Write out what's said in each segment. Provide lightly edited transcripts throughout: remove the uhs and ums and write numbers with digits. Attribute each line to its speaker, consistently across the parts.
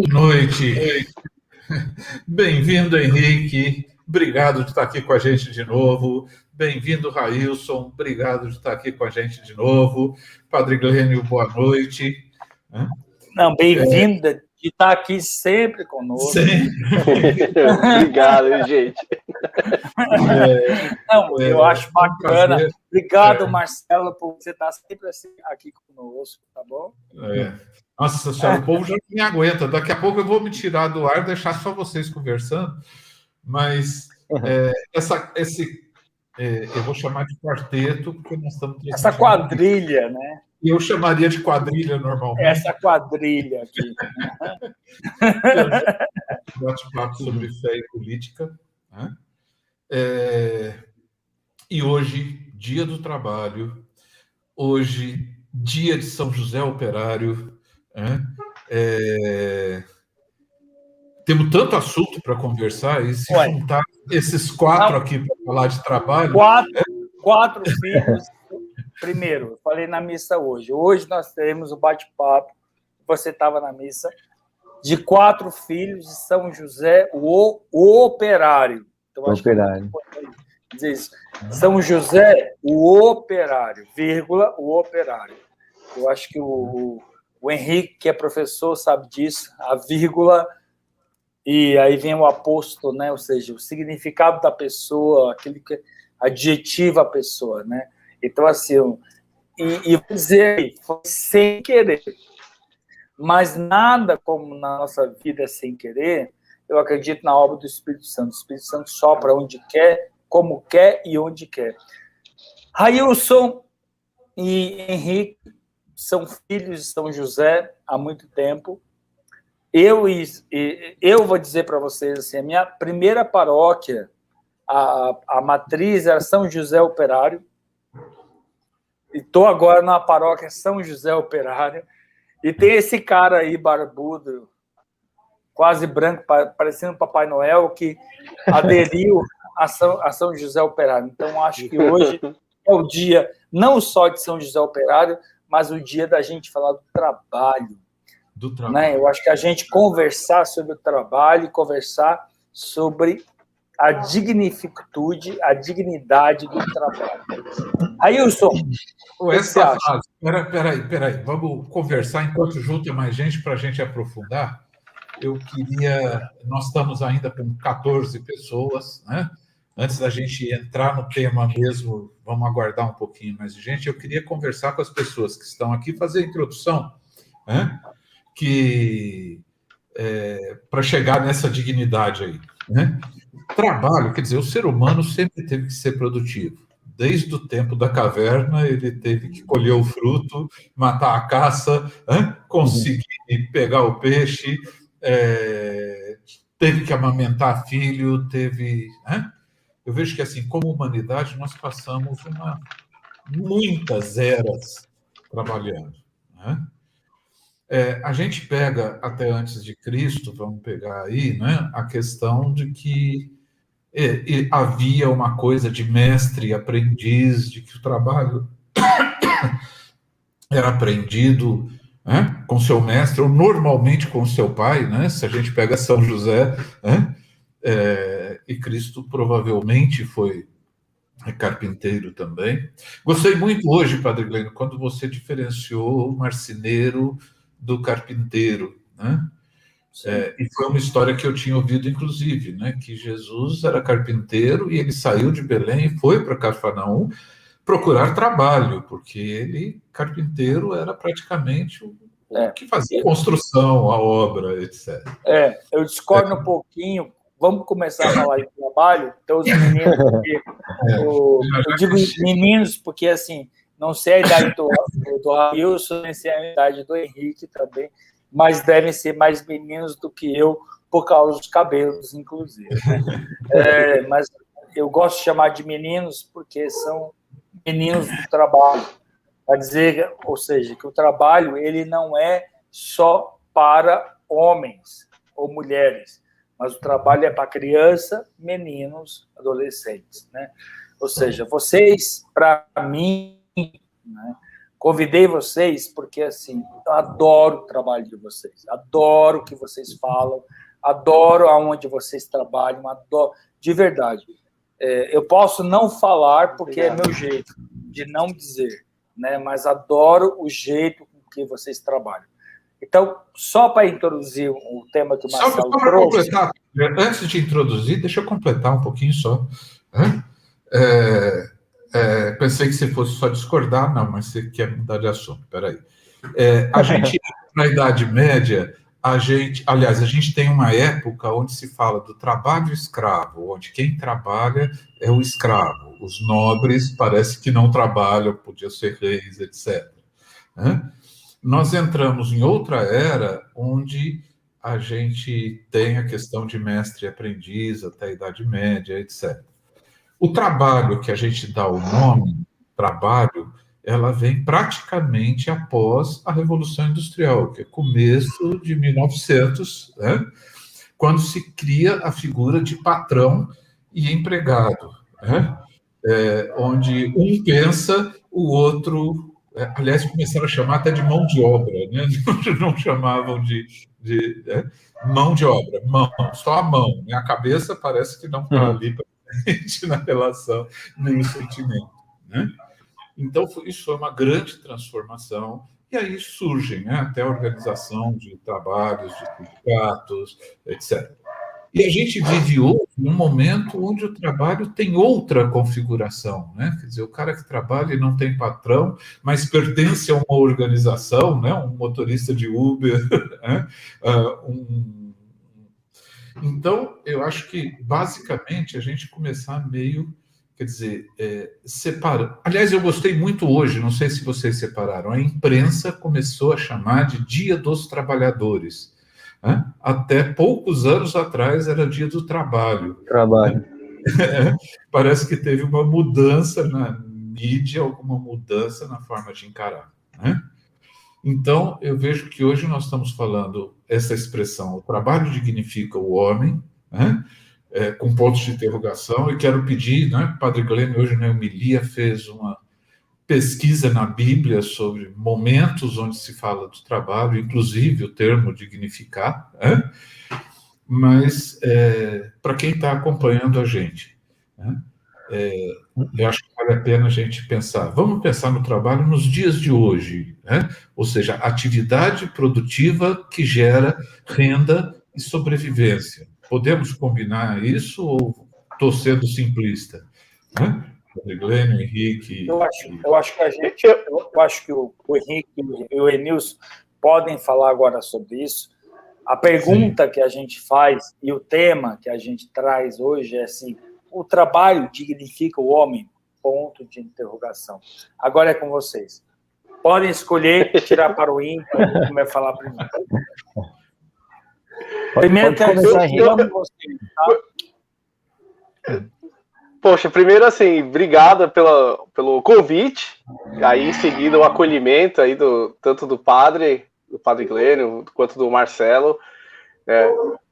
Speaker 1: Noite. Bem-vindo, Henrique. Obrigado de estar aqui com a gente de novo. Bem-vindo, Railson. Obrigado de estar aqui com a gente de novo. Padre Glênio, boa noite.
Speaker 2: Não, bem-vinda de estar aqui sempre conosco.
Speaker 3: Obrigado, gente.
Speaker 2: Eu acho bacana. Obrigado, Marcelo, por você estar sempre aqui conosco, tá bom?
Speaker 1: Nossa senhora, o povo já não me aguenta. Daqui a pouco eu vou me tirar do ar, deixar só vocês conversando. Mas eu vou chamar de quarteto, porque nós estamos...
Speaker 2: Essa quadrilha, né?
Speaker 1: Eu chamaria de quadrilha normalmente.
Speaker 2: Essa quadrilha aqui.
Speaker 1: Bate-papo sobre fé e política. Né? E hoje, dia do trabalho, hoje, dia de São José Operário. Né? Temos tanto assunto para conversar, e se juntar esses quatro aqui para falar de trabalho...
Speaker 2: Quatro filhos. Primeiro, eu falei na missa hoje. Hoje nós teremos o bate-papo, você estava na missa, de 4 filhos de São José, o Operário. Então, acho
Speaker 3: Operário.
Speaker 2: Que é importante dizer isso. São José, o Operário, vírgula, o Operário. Eu acho que o Henrique, que é professor, sabe disso, a vírgula, e aí vem o apóstolo, né? Ou seja, o significado da pessoa, aquele que adjetiva a pessoa, né? Então, assim, e vou dizer, foi sem querer, mas nada como na nossa vida sem querer, eu acredito na obra do Espírito Santo. O Espírito Santo sopra onde quer, como quer e onde quer. Railson e Henrique são filhos de São José há muito tempo. Eu vou dizer para vocês, assim, a minha primeira paróquia, a matriz era São José Operário, e estou agora na paróquia São José Operário, e tem esse cara aí, barbudo, quase branco, parecendo Papai Noel, que aderiu a São José Operário. Então, acho que hoje é o dia não só de São José Operário, mas o dia da gente falar do trabalho. Né? Eu acho que a gente conversar sobre o trabalho, conversar sobre a dignificitude, a dignidade do trabalho. Ailson,
Speaker 1: essa frase, peraí, vamos conversar enquanto junta mais gente para a gente aprofundar. Nós estamos ainda com 14 pessoas, né? Antes da gente entrar no tema mesmo, vamos aguardar um pouquinho mais de gente. Eu queria conversar com as pessoas que estão aqui, fazer a introdução, né? Para chegar nessa dignidade aí, né? Trabalho, quer dizer, o ser humano sempre teve que ser produtivo. Desde o tempo da caverna, ele teve que colher o fruto, matar a caça, conseguir pegar o peixe, teve que amamentar filho, Eu vejo que, assim, como humanidade, nós passamos muitas eras trabalhando, né? A gente pega até antes de Cristo, vamos pegar aí, né, a questão de que havia uma coisa de mestre e aprendiz, de que o trabalho era aprendido, né, com seu mestre, ou normalmente com seu pai, né, se a gente pega São José, né, e Cristo provavelmente foi carpinteiro também. Gostei muito hoje, Padre Glênio, quando você diferenciou o marceneiro do carpinteiro, né? E foi uma história que eu tinha ouvido, inclusive, né? Que Jesus era carpinteiro e ele saiu de Belém e foi para Cafarnaum procurar trabalho, porque ele, carpinteiro, era praticamente o que fazia a construção, a obra, etc.
Speaker 2: Eu discordo um pouquinho. Vamos começar a falar de trabalho. Então, os meninos, eu digo meninos porque, assim, não sei a idade do Railson, nem sei a idade do Henrique também, mas devem ser mais meninos do que eu, por causa dos cabelos, inclusive. Né? Mas eu gosto de chamar de meninos porque são meninos do trabalho. Para dizer, ou seja, que o trabalho ele não é só para homens ou mulheres, mas o trabalho é para criança, meninos, adolescentes, né? Ou seja, vocês, para mim, né, Convidei vocês porque, assim, eu adoro o trabalho de vocês, adoro o que vocês falam, adoro aonde vocês trabalham, adoro, de verdade. Eu posso não falar porque é meu jeito de não dizer, né? Mas adoro o jeito com que vocês trabalham. Então, só para introduzir o tema que o Marcelo
Speaker 1: só
Speaker 2: trouxe...
Speaker 1: Completar, antes de introduzir, deixa eu completar um pouquinho só. Pensei que você fosse só discordar, não, mas você quer mudar de assunto, peraí. A gente, na Idade Média, a gente tem uma época onde se fala do trabalho escravo, onde quem trabalha é o escravo. Os nobres parece que não trabalham, podiam ser reis, etc. Nós entramos em outra era onde a gente tem a questão de mestre e aprendiz até a Idade Média, etc. O trabalho que a gente dá o nome, trabalho, ela vem praticamente após a Revolução Industrial, que é começo de 1900, né, quando se cria a figura de patrão e empregado, né, onde um pensa, o outro... aliás, começaram a chamar até de mão de obra, né? Não chamavam de mão de obra, mão, só a mão. A cabeça parece que não está ali presente na relação, nem o sentimento, né? Então, isso foi uma grande transformação, e aí surgem, né, até a organização de trabalhos, de sindicatos, etc. E a gente vive hoje num momento onde o trabalho tem outra configuração, né? Quer dizer, o cara que trabalha e não tem patrão, mas pertence a uma organização, né? Um motorista de Uber, né? Então, eu acho que, basicamente, a gente começar meio, quer dizer, separar. Aliás, eu gostei muito hoje, não sei se vocês separaram, a imprensa começou a chamar de Dia dos Trabalhadores. Até poucos anos atrás era Dia do Trabalho. Parece que teve uma mudança na mídia, alguma mudança na forma de encarar, né? Então, eu vejo que hoje nós estamos falando essa expressão, o trabalho dignifica o homem, né? Com pontos de interrogação, e quero pedir, né, Padre Glênio hoje na homilia fez uma pesquisa na Bíblia sobre momentos onde se fala do trabalho, inclusive o termo dignificar, né? Mas para quem está acompanhando a gente, né? Eu acho que vale a pena a gente pensar, vamos pensar no trabalho nos dias de hoje, né? Ou seja, atividade produtiva que gera renda e sobrevivência. Podemos combinar isso ou estou sendo simplista? Né? Glênio, Henrique...
Speaker 2: Eu acho que o Henrique e o Enilson podem falar agora sobre isso. A pergunta que a gente faz e o tema que a gente traz hoje é assim: o trabalho dignifica o homem? Ponto de interrogação. Agora é com vocês. Podem escolher tirar para o ímpar, como é falar primeiro. Primeiro que eu amo vocês, tá?
Speaker 3: Poxa, primeiro, assim, obrigado pelo convite, aí em seguida o acolhimento aí tanto do padre Glênio, quanto do Marcelo.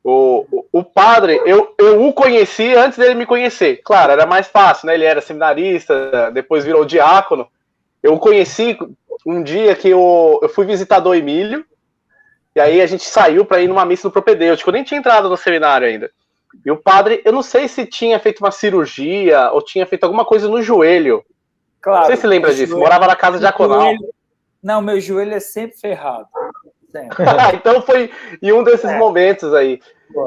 Speaker 3: O padre, eu o conheci antes dele me conhecer. Claro, era mais fácil, né? Ele era seminarista, depois virou diácono. Eu o conheci um dia que eu fui visitar Dom Emílio, e aí a gente saiu para ir numa missa do propedêutico. Eu nem tinha entrado no seminário ainda. E o padre, eu não sei se tinha feito uma cirurgia ou tinha feito alguma coisa no joelho. Claro. Você se lembra disso? Morava na casa diaconal.
Speaker 2: Não, meu joelho é sempre ferrado. Sempre.
Speaker 3: Então foi em um desses momentos aí.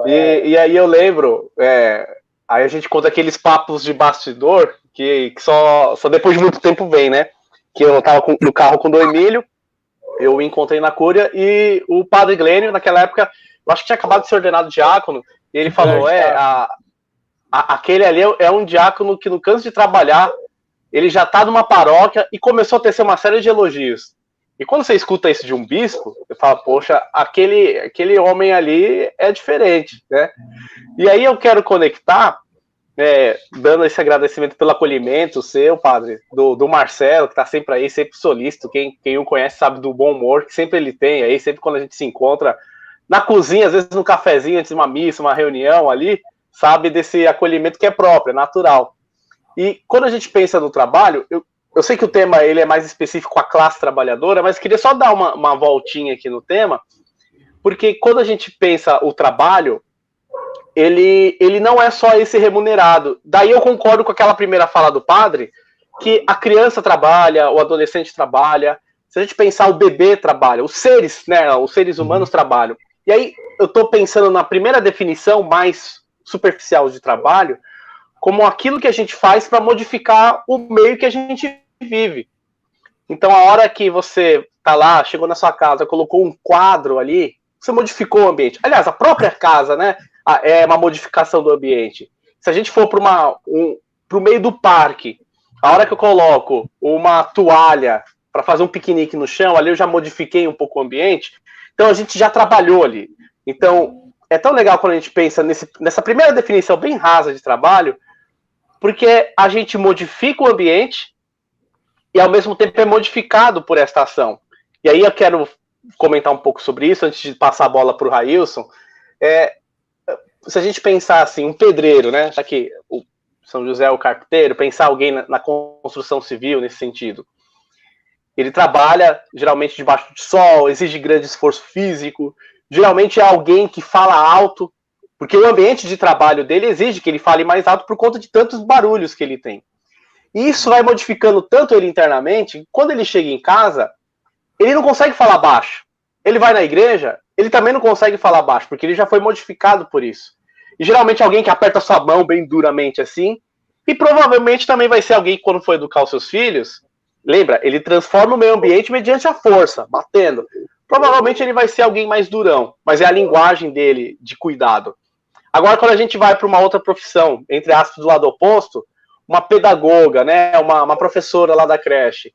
Speaker 3: E aí eu lembro, aí a gente conta aqueles papos de bastidor que só depois de muito tempo vem, né? Que eu tava no carro com o Dom Emílio, eu encontrei na Cúria, e o padre Glênio, naquela época, eu acho que tinha acabado de ser ordenado diácono, e ele falou, aquele ali é um diácono que no canso de trabalhar, ele já tá numa paróquia e começou a tecer uma série de elogios. E quando você escuta isso de um bispo, você fala, poxa, aquele homem ali é diferente, né? E aí eu quero conectar, dando esse agradecimento pelo acolhimento seu, padre, do Marcelo, que tá sempre aí, sempre solícito, quem o conhece sabe do bom humor que sempre ele tem aí, sempre quando a gente se encontra na cozinha, às vezes no cafezinho, antes de uma missa, uma reunião ali, sabe desse acolhimento que é próprio, é natural. E quando a gente pensa no trabalho, eu sei que o tema ele é mais específico com a classe trabalhadora, mas queria só dar uma voltinha aqui no tema, porque quando a gente pensa o trabalho, ele não é só esse remunerado. Daí eu concordo com aquela primeira fala do padre, que a criança trabalha, o adolescente trabalha, se a gente pensar o bebê trabalha, os seres humanos trabalham. E aí eu estou pensando na primeira definição mais superficial de trabalho, como aquilo que a gente faz para modificar o meio que a gente vive. Então, a hora que você está lá, chegou na sua casa, colocou um quadro ali, você modificou o ambiente. Aliás, a própria casa, né, é uma modificação do ambiente. Se a gente for para o meio do parque, a hora que eu coloco uma toalha para fazer um piquenique no chão, ali eu já modifiquei um pouco o ambiente. Então, a gente já trabalhou ali. Então, é tão legal quando a gente pensa nessa primeira definição bem rasa de trabalho, porque a gente modifica o ambiente e, ao mesmo tempo, é modificado por esta ação. E aí eu quero comentar um pouco sobre isso, antes de passar a bola para o Railson. Se a gente pensar assim, um pedreiro, né? Já que o São José é o carpinteiro, pensar alguém na construção civil nesse sentido. Ele trabalha, geralmente, debaixo de sol, exige grande esforço físico, geralmente é alguém que fala alto, porque o ambiente de trabalho dele exige que ele fale mais alto por conta de tantos barulhos que ele tem. E isso vai modificando tanto ele internamente, quando ele chega em casa, ele não consegue falar baixo. Ele vai na igreja, ele também não consegue falar baixo, porque ele já foi modificado por isso. E geralmente alguém que aperta sua mão bem duramente assim, e provavelmente também vai ser alguém que, quando for educar os seus filhos, lembra, ele transforma o meio ambiente mediante a força, batendo. Provavelmente ele vai ser alguém mais durão, mas é a linguagem dele de cuidado. Agora, quando a gente vai para uma outra profissão, entre aspas, do lado oposto, uma pedagoga, né, uma professora lá da creche,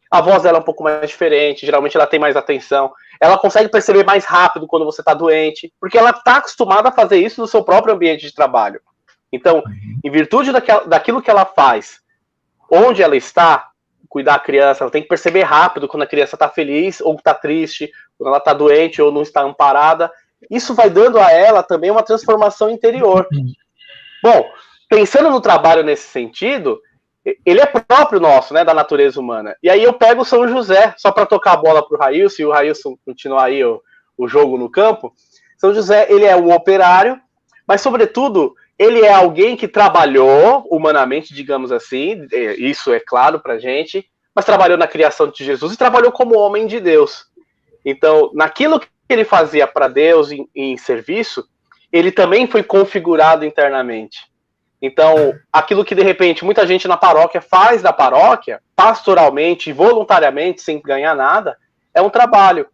Speaker 3: a voz dela é um pouco mais diferente, geralmente ela tem mais atenção, ela consegue perceber mais rápido quando você está doente, porque ela está acostumada a fazer isso no seu próprio ambiente de trabalho. Então, em virtude daquilo que ela faz, onde ela está, cuidar da criança, ela tem que perceber rápido quando a criança está feliz ou está triste, quando ela está doente ou não está amparada. Isso vai dando a ela também uma transformação interior. Bom, pensando no trabalho nesse sentido, ele é próprio nosso, né, da natureza humana. E aí eu pego o São José, só para tocar a bola para o Railson, e o Railson continuar aí o jogo no campo. São José, ele é o operário, mas, sobretudo, ele é alguém que trabalhou humanamente, digamos assim, isso é claro para a gente, mas trabalhou na criação de Jesus e trabalhou como homem de Deus. Então, naquilo que ele fazia para Deus em serviço, ele também foi configurado internamente. Então, aquilo que, de repente, muita gente na paróquia faz da paróquia, pastoralmente, voluntariamente, sem ganhar nada, é um trabalho.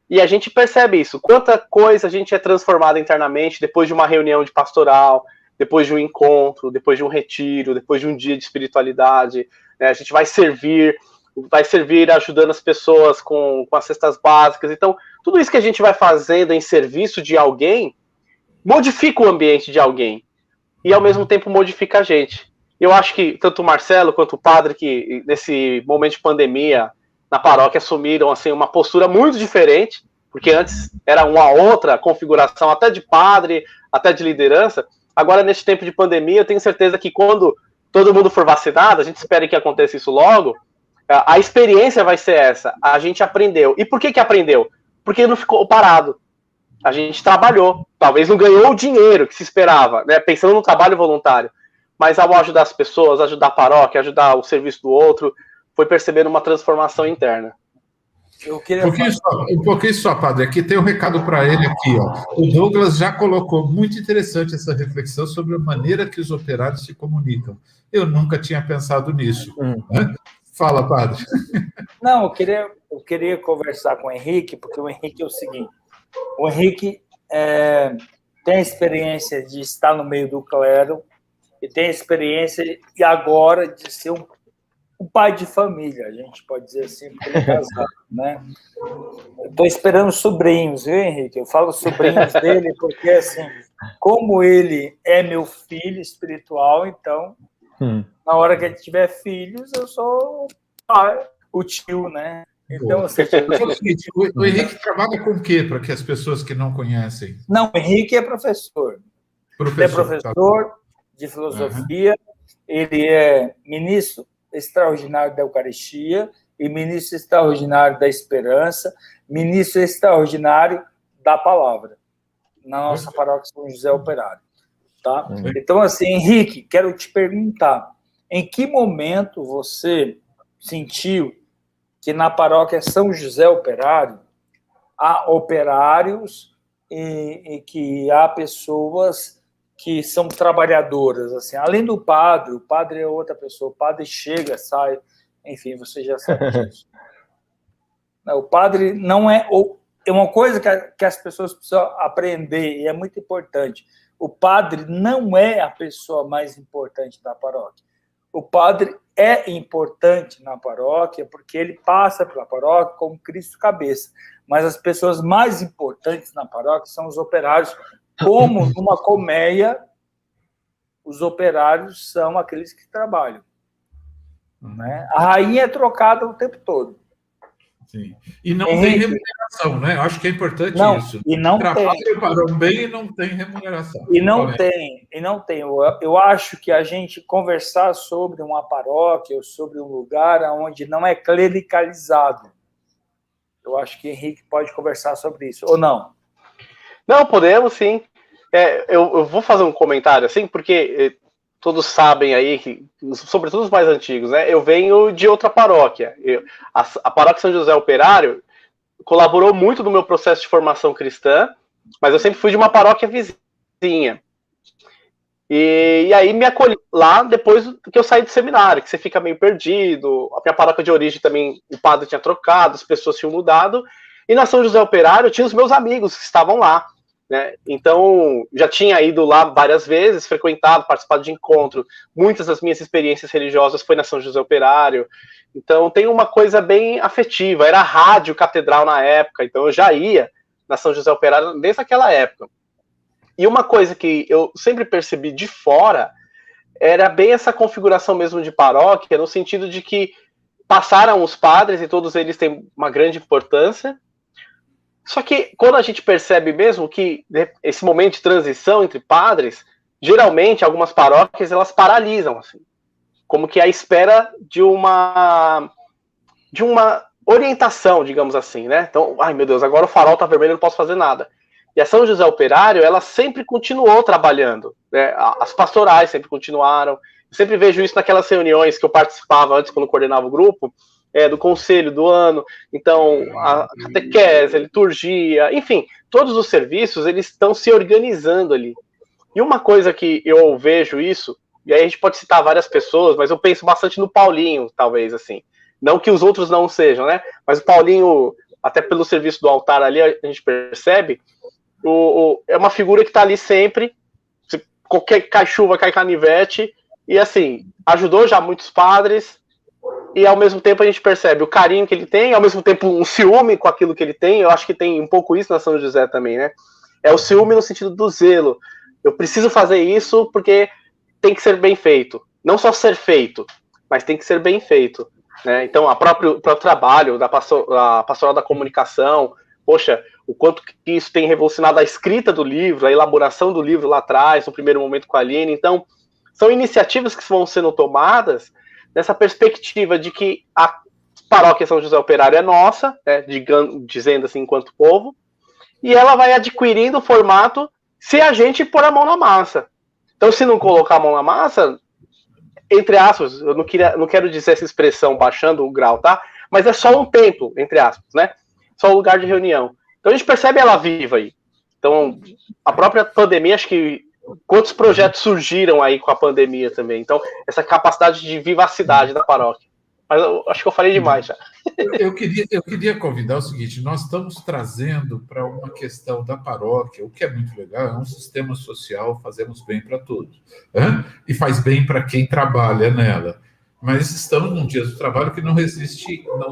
Speaker 3: E a gente percebe isso. Quanta coisa a gente é transformada internamente depois de uma reunião de pastoral, depois de um encontro, depois de um retiro, depois de um dia de espiritualidade. Né? A gente vai servir ajudando as pessoas com as cestas básicas. Então, tudo isso que a gente vai fazendo em serviço de alguém, modifica o ambiente de alguém. E, ao mesmo tempo, modifica a gente. Eu acho que tanto o Marcelo quanto o padre, que nesse momento de pandemia, na paróquia, assumiram assim, uma postura muito diferente, porque antes era uma outra configuração, até de padre, até de liderança. Agora, nesse tempo de pandemia, eu tenho certeza que quando todo mundo for vacinado, a gente espera que aconteça isso logo, a experiência vai ser essa. A gente aprendeu. E por que aprendeu? Porque não ficou parado. A gente trabalhou, talvez não ganhou o dinheiro que se esperava, né? Pensando no trabalho voluntário, mas ao ajudar as pessoas, ajudar a paróquia, ajudar o serviço do outro, foi percebendo uma transformação interna.
Speaker 1: Um pouquinho só, padre, aqui tem um recado para ele aqui, ó. O Douglas já colocou, muito interessante essa reflexão sobre a maneira que os operários se comunicam. Eu nunca tinha pensado nisso. Né? Fala, padre.
Speaker 2: Não, eu queria conversar com o Henrique, porque o Henrique é o seguinte, o Henrique tem a experiência de estar no meio do clero e tem a experiência e agora de ser um pai de família, a gente pode dizer assim, porque ele é casado, né? Estou esperando sobrinhos, viu, Henrique? Eu falo sobrinhos dele porque, assim, como ele é meu filho espiritual, então, na hora que ele tiver filhos, eu sou o tio, né? Então,
Speaker 1: o Henrique trabalha com o quê, para que as pessoas que não conhecem?
Speaker 2: Não, o Henrique é professor. Ele é professor de filosofia, ele é ministro, extraordinário da Eucaristia e ministro extraordinário da esperança, ministro extraordinário da palavra, na nossa paróquia São José Operário. Tá? Então, assim, Henrique, quero te perguntar, em que momento você sentiu que na paróquia São José Operário há operários e que há pessoas que são trabalhadoras, assim, além do padre, o padre é outra pessoa, o padre chega, sai, enfim, você já sabe disso. O padre não é... É uma coisa que as pessoas precisam aprender, e é muito importante. O padre não é a pessoa mais importante da paróquia. O padre é importante na paróquia porque ele passa pela paróquia como Cristo cabeça. Mas as pessoas mais importantes na paróquia são os operários. Como numa colmeia, os operários são aqueles que trabalham. Né? A rainha é trocada o tempo todo.
Speaker 1: Sim. E não tem remuneração, né? Acho que é importante isso.
Speaker 2: E não
Speaker 1: trabalho para um bem e não tem remuneração.
Speaker 2: E não tem. Eu acho que a gente conversar sobre uma paróquia ou sobre um lugar onde não é clericalizado. Eu acho que Henrique pode conversar sobre isso, ou não?
Speaker 3: Não, podemos sim. Eu vou fazer um comentário assim, porque todos sabem aí, que, sobretudo os mais antigos, né? Eu venho de outra paróquia. A paróquia São José Operário colaborou muito no meu processo de formação cristã, mas eu sempre fui de uma paróquia vizinha. E aí me acolhi lá depois que eu saí do seminário, que você fica meio perdido. A minha paróquia de origem também, o padre tinha trocado, as pessoas tinham mudado. E na São José Operário eu tinha os meus amigos que estavam lá. Né? Então, já tinha ido lá várias vezes, frequentado, participado de encontro. Muitas das minhas experiências religiosas foi na São José Operário. Então, tem uma coisa bem afetiva. Era a rádio catedral na época, então eu já ia na São José Operário desde aquela época. E uma coisa que eu sempre percebi de fora era bem essa configuração mesmo de paróquia, no sentido de que passaram os padres e todos eles têm uma grande importância. Só que quando a gente percebe mesmo que esse momento de transição entre padres, geralmente algumas paróquias elas paralisam, assim, como que à espera de uma orientação, digamos assim, né? Então, ai meu Deus, agora o farol tá vermelho, eu não posso fazer nada. E a São José Operário, ela sempre continuou trabalhando, né? As pastorais sempre continuaram. Eu sempre vejo isso naquelas reuniões que eu participava antes, quando coordenava o grupo, do conselho do ano, então a catequese, a liturgia, enfim, todos os serviços, eles estão se organizando ali. E uma coisa que eu vejo isso, e aí a gente pode citar várias pessoas, mas eu penso bastante no Paulinho, talvez, assim. Não que os outros não sejam, né? Mas o Paulinho, até pelo serviço do altar ali, a gente percebe, é uma figura que está ali sempre, se qualquer cai chuva, cai canivete, e assim, ajudou já muitos padres, e ao mesmo tempo a gente percebe o carinho que ele tem, ao mesmo tempo um ciúme com aquilo que ele tem. Eu acho que tem um pouco isso na São José também, né? É o ciúme no sentido do zelo. Eu preciso fazer isso porque tem que ser bem feito. Não só ser feito, mas tem que ser bem feito. Né? Então, o próprio trabalho da pastoral da comunicação, poxa, o quanto que isso tem revolucionado a escrita do livro, a elaboração do livro lá atrás, no primeiro momento com a Aline. Então, são iniciativas que vão sendo tomadas nessa perspectiva de que a paróquia São José Operário é nossa, né, dizendo assim, enquanto povo, e ela vai adquirindo o formato se a gente pôr a mão na massa. Então, se não colocar a mão na massa, entre aspas, eu não quero dizer essa expressão baixando o grau, tá? Mas é só um templo, entre aspas, né? Só um lugar de reunião. Então, a gente percebe ela viva aí. Então, a própria pandemia, acho que quantos projetos surgiram aí com a pandemia também? Então, essa capacidade de vivacidade da paróquia. Mas eu acho que eu falei demais já.
Speaker 1: Eu queria convidar o seguinte: nós estamos trazendo para uma questão da paróquia, o que é muito legal, é um sistema social, fazemos bem para todos. E faz bem para quem trabalha nela. Mas estamos num dia do trabalho que não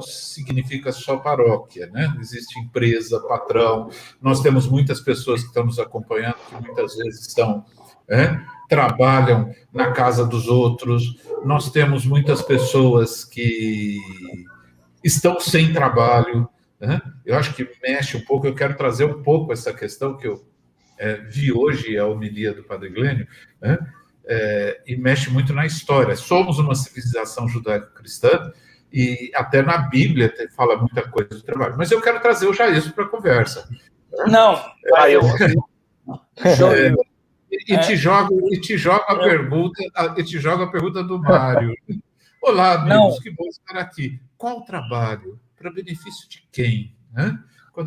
Speaker 1: significa só paróquia, né? Existe empresa, patrão. Nós temos muitas pessoas que estão nos acompanhando, que muitas vezes trabalham na casa dos outros. Nós temos muitas pessoas que estão sem trabalho. Eu acho que mexe um pouco. Eu quero trazer um pouco essa questão que eu vi hoje, a homilia do Padre Glênio, e mexe muito na história. Somos uma civilização judaico-cristã, e até na Bíblia fala muita coisa do trabalho. Mas eu quero trazer o Jair para a conversa.
Speaker 2: Não, mas
Speaker 1: te joga a pergunta do Mário. Olá, amigos, que bom estar aqui. Qual o trabalho? Para benefício de quem? Né?
Speaker 2: Eu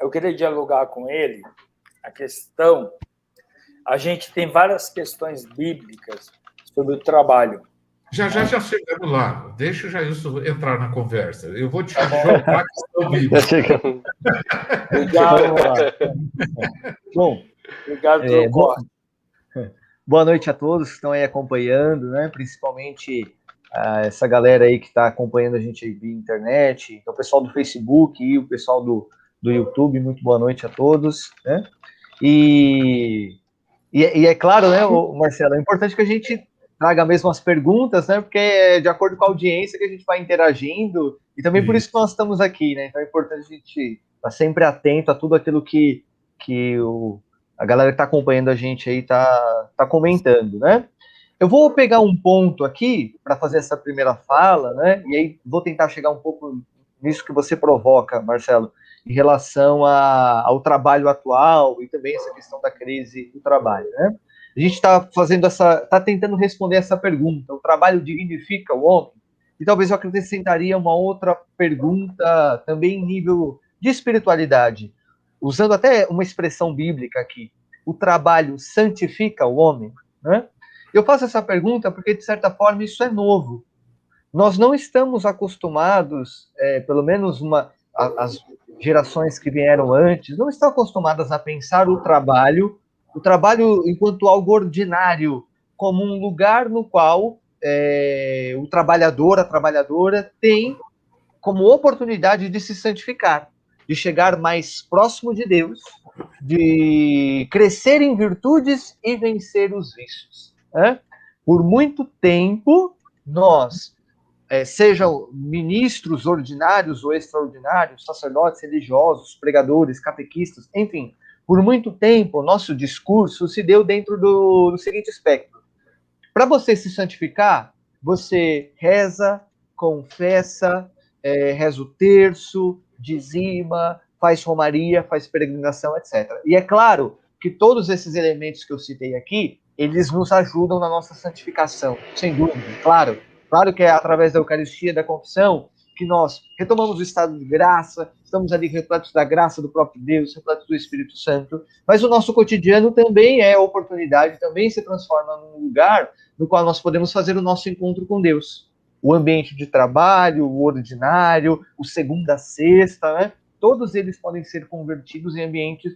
Speaker 2: queria dialogar com ele a questão. A gente tem várias questões bíblicas sobre o trabalho.
Speaker 1: Já chegamos lá. Deixa o Jailson entrar na conversa. Eu vou te jogar a questão bíblica.
Speaker 4: Obrigado. Bom,
Speaker 2: obrigado pelo corte.
Speaker 4: Boa noite a todos que estão aí acompanhando, né? Principalmente essa galera aí que está acompanhando a gente aí via internet, então, o pessoal do Facebook e o pessoal do YouTube, muito boa noite a todos, né? E é claro, né, Marcelo, é importante que a gente traga mesmo as perguntas, né? Porque é de acordo com a audiência que a gente vai interagindo, e também por isso que nós estamos aqui, né? Então é importante a gente estar sempre atento a tudo aquilo que a galera que está acompanhando a gente aí está comentando, né? Eu vou pegar um ponto aqui para fazer essa primeira fala, né? E aí vou tentar chegar um pouco nisso que você provoca, Marcelo, em relação ao trabalho atual e também essa questão da crise do trabalho, né? A gente está tentando responder essa pergunta: o trabalho dignifica o homem? E talvez eu acrescentaria uma outra pergunta também em nível de espiritualidade, usando até uma expressão bíblica aqui: o trabalho santifica o homem? Né? Eu faço essa pergunta porque, de certa forma, isso é novo. Nós não estamos acostumados, pelo menos as gerações que vieram antes, não estão acostumadas a pensar o trabalho enquanto algo ordinário, como um lugar no qual o trabalhador, a trabalhadora, tem como oportunidade de se santificar, de chegar mais próximo de Deus, de crescer em virtudes e vencer os vícios. Né? Por muito tempo, nós, sejam ministros ordinários ou extraordinários, sacerdotes religiosos, pregadores, catequistas, enfim, por muito tempo, o nosso discurso se deu dentro do seguinte espectro: para você se santificar, você reza, confessa, reza o terço, dizima, faz romaria, faz peregrinação, etc. E é claro que todos esses elementos que eu citei aqui, eles nos ajudam na nossa santificação, sem dúvida, claro. Claro que é através da Eucaristia, da confissão, que nós retomamos o estado de graça, estamos ali repletos da graça do próprio Deus, repletos do Espírito Santo, mas o nosso cotidiano também é oportunidade, também se transforma num lugar no qual nós podemos fazer o nosso encontro com Deus. O ambiente de trabalho, o ordinário, o segunda a sexta, né? Todos eles podem ser convertidos em ambientes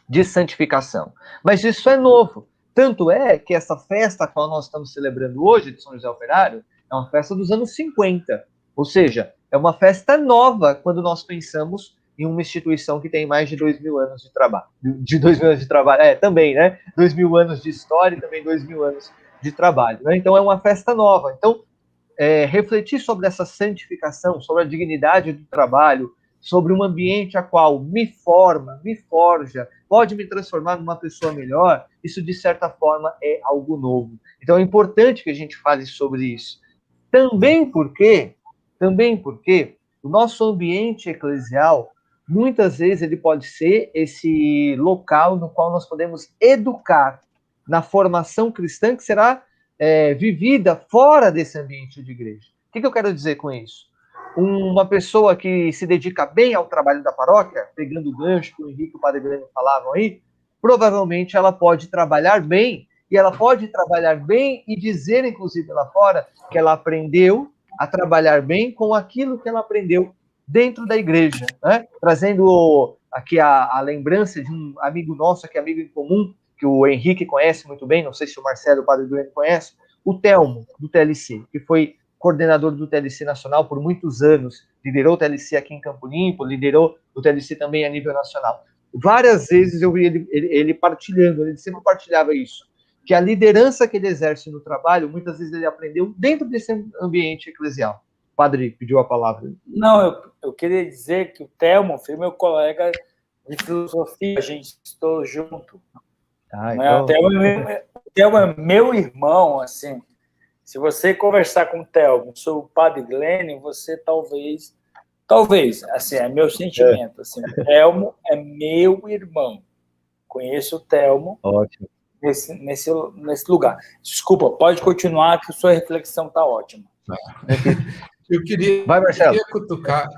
Speaker 4: de santificação. Mas isso é novo. Tanto é que essa festa a qual nós estamos celebrando hoje, de São José Operário, é uma festa dos anos 50. Ou seja, é uma festa nova quando nós pensamos em uma instituição que tem mais de 2.000 anos de trabalho. De 2.000 anos de trabalho, também, né? 2.000 anos de história e também 2.000 anos de trabalho. Né? Então, é uma festa nova. Então, refletir sobre essa santificação, sobre a dignidade do trabalho, sobre um ambiente a qual me forma, me forja, pode me transformar numa pessoa melhor, isso, de certa forma, é algo novo. Então, é importante que a gente fale sobre isso. Também porque o nosso ambiente eclesial, muitas vezes, ele pode ser esse local no qual nós podemos educar na formação cristã que será vivida fora desse ambiente de igreja. O que eu quero dizer com isso? Uma pessoa que se dedica bem ao trabalho da paróquia, pegando o gancho que o Henrique e o Padre Grêmio falavam aí, provavelmente ela pode trabalhar bem, e ela pode trabalhar bem e dizer, inclusive, lá fora, que ela aprendeu a trabalhar bem com aquilo que ela aprendeu dentro da igreja, né? Trazendo aqui a lembrança de um amigo nosso, aqui amigo em comum, que o Henrique conhece muito bem, não sei se o Marcelo, o Padre Grêmio, conhece, o Telmo, do TLC, que foi coordenador do TLC Nacional por muitos anos, liderou o TLC aqui em Campo Limpo, liderou o TLC também a nível nacional. Várias vezes eu vi ele partilhando, ele sempre partilhava isso, que a liderança que ele exerce no trabalho, muitas vezes ele aprendeu dentro desse ambiente eclesial. O padre pediu a palavra.
Speaker 2: Não, eu queria dizer que o Telmo foi meu colega de filosofia, a gente estudou junto
Speaker 4: Então...
Speaker 2: O Telmo é meu irmão, assim. Se você conversar com o Telmo sobre o Padre Glênio, você talvez, assim, é meu sentimento. Assim, o Telmo é meu irmão. Conheço o Telmo.
Speaker 4: Ótimo.
Speaker 2: Nesse lugar. Desculpa, pode continuar, que a sua reflexão está ótima.
Speaker 1: Eu queria cutucar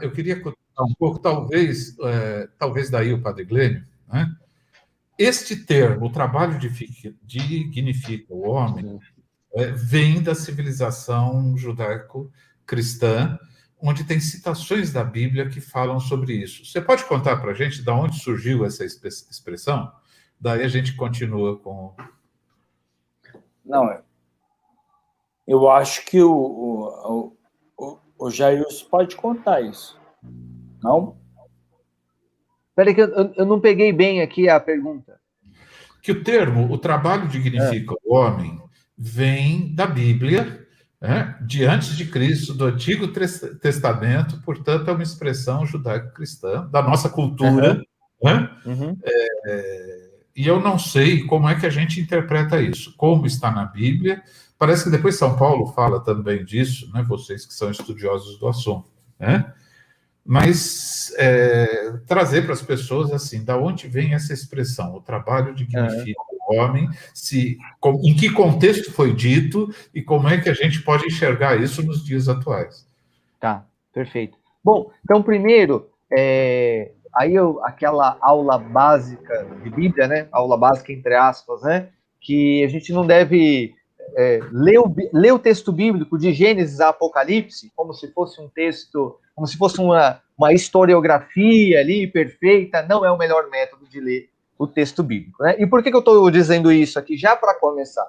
Speaker 1: um pouco, talvez daí o Padre Glênio, né? Este termo, o trabalho dignifica o homem, vem da civilização judaico-cristã, onde tem citações da Bíblia que falam sobre isso. Você pode contar para a gente de onde surgiu essa expressão? Daí a gente continua com...
Speaker 2: Não, eu acho que o Jailson pode contar isso. Não?
Speaker 4: Espera aí que eu não peguei bem aqui a pergunta.
Speaker 1: Que o termo, o trabalho dignifica o homem, vem da Bíblia, de antes de Cristo, do Antigo Testamento, portanto, é uma expressão judaico-cristã, da nossa cultura, e eu não sei como é que a gente interpreta isso, como está na Bíblia. Parece que depois São Paulo fala também disso, né? Vocês que são estudiosos do assunto, né? Mas trazer para as pessoas assim, da onde vem essa expressão, o trabalho dignifica o homem, em que contexto foi dito e como é que a gente pode enxergar isso nos dias atuais.
Speaker 4: Tá, perfeito. Bom, então primeiro, aquela aula básica de Bíblia, né? Aula básica entre aspas, né? Que a gente não deve ler o texto bíblico de Gênesis a Apocalipse como se fosse um texto, como se fosse uma historiografia ali perfeita. Não é o melhor método de ler o texto bíblico, né? E por que eu estou dizendo isso aqui já para começar?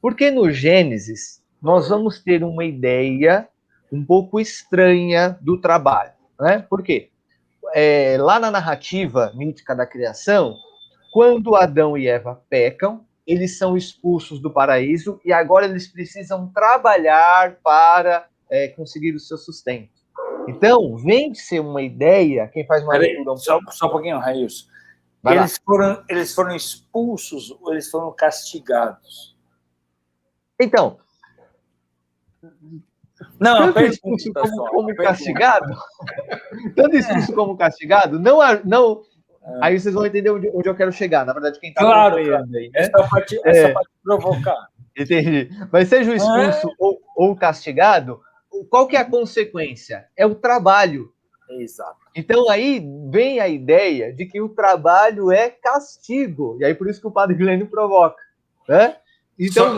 Speaker 4: Porque no Gênesis nós vamos ter uma ideia um pouco estranha do trabalho, né? Por quê? Lá na narrativa mítica da criação, quando Adão e Eva pecam, eles são expulsos do paraíso e agora eles precisam trabalhar para conseguir o seu sustento. Então, vem de ser uma ideia, quem faz uma leitura...
Speaker 2: Só um pouquinho, Railson. Eles foram expulsos ou eles foram castigados?
Speaker 4: Então...
Speaker 2: Não,
Speaker 4: tanto expulso como castigado? Tanto expulso como castigado? Não. Aí vocês vão entender onde eu quero chegar. Na verdade, quem está acompanhando aí, né?
Speaker 2: Essa parte provocar.
Speaker 4: Entendi. Mas seja o expulso ou castigado, qual que é a consequência? É o trabalho.
Speaker 2: Exato.
Speaker 4: Então aí vem a ideia de que o trabalho é castigo. E aí por isso que o Padre Glênio provoca, né? Então,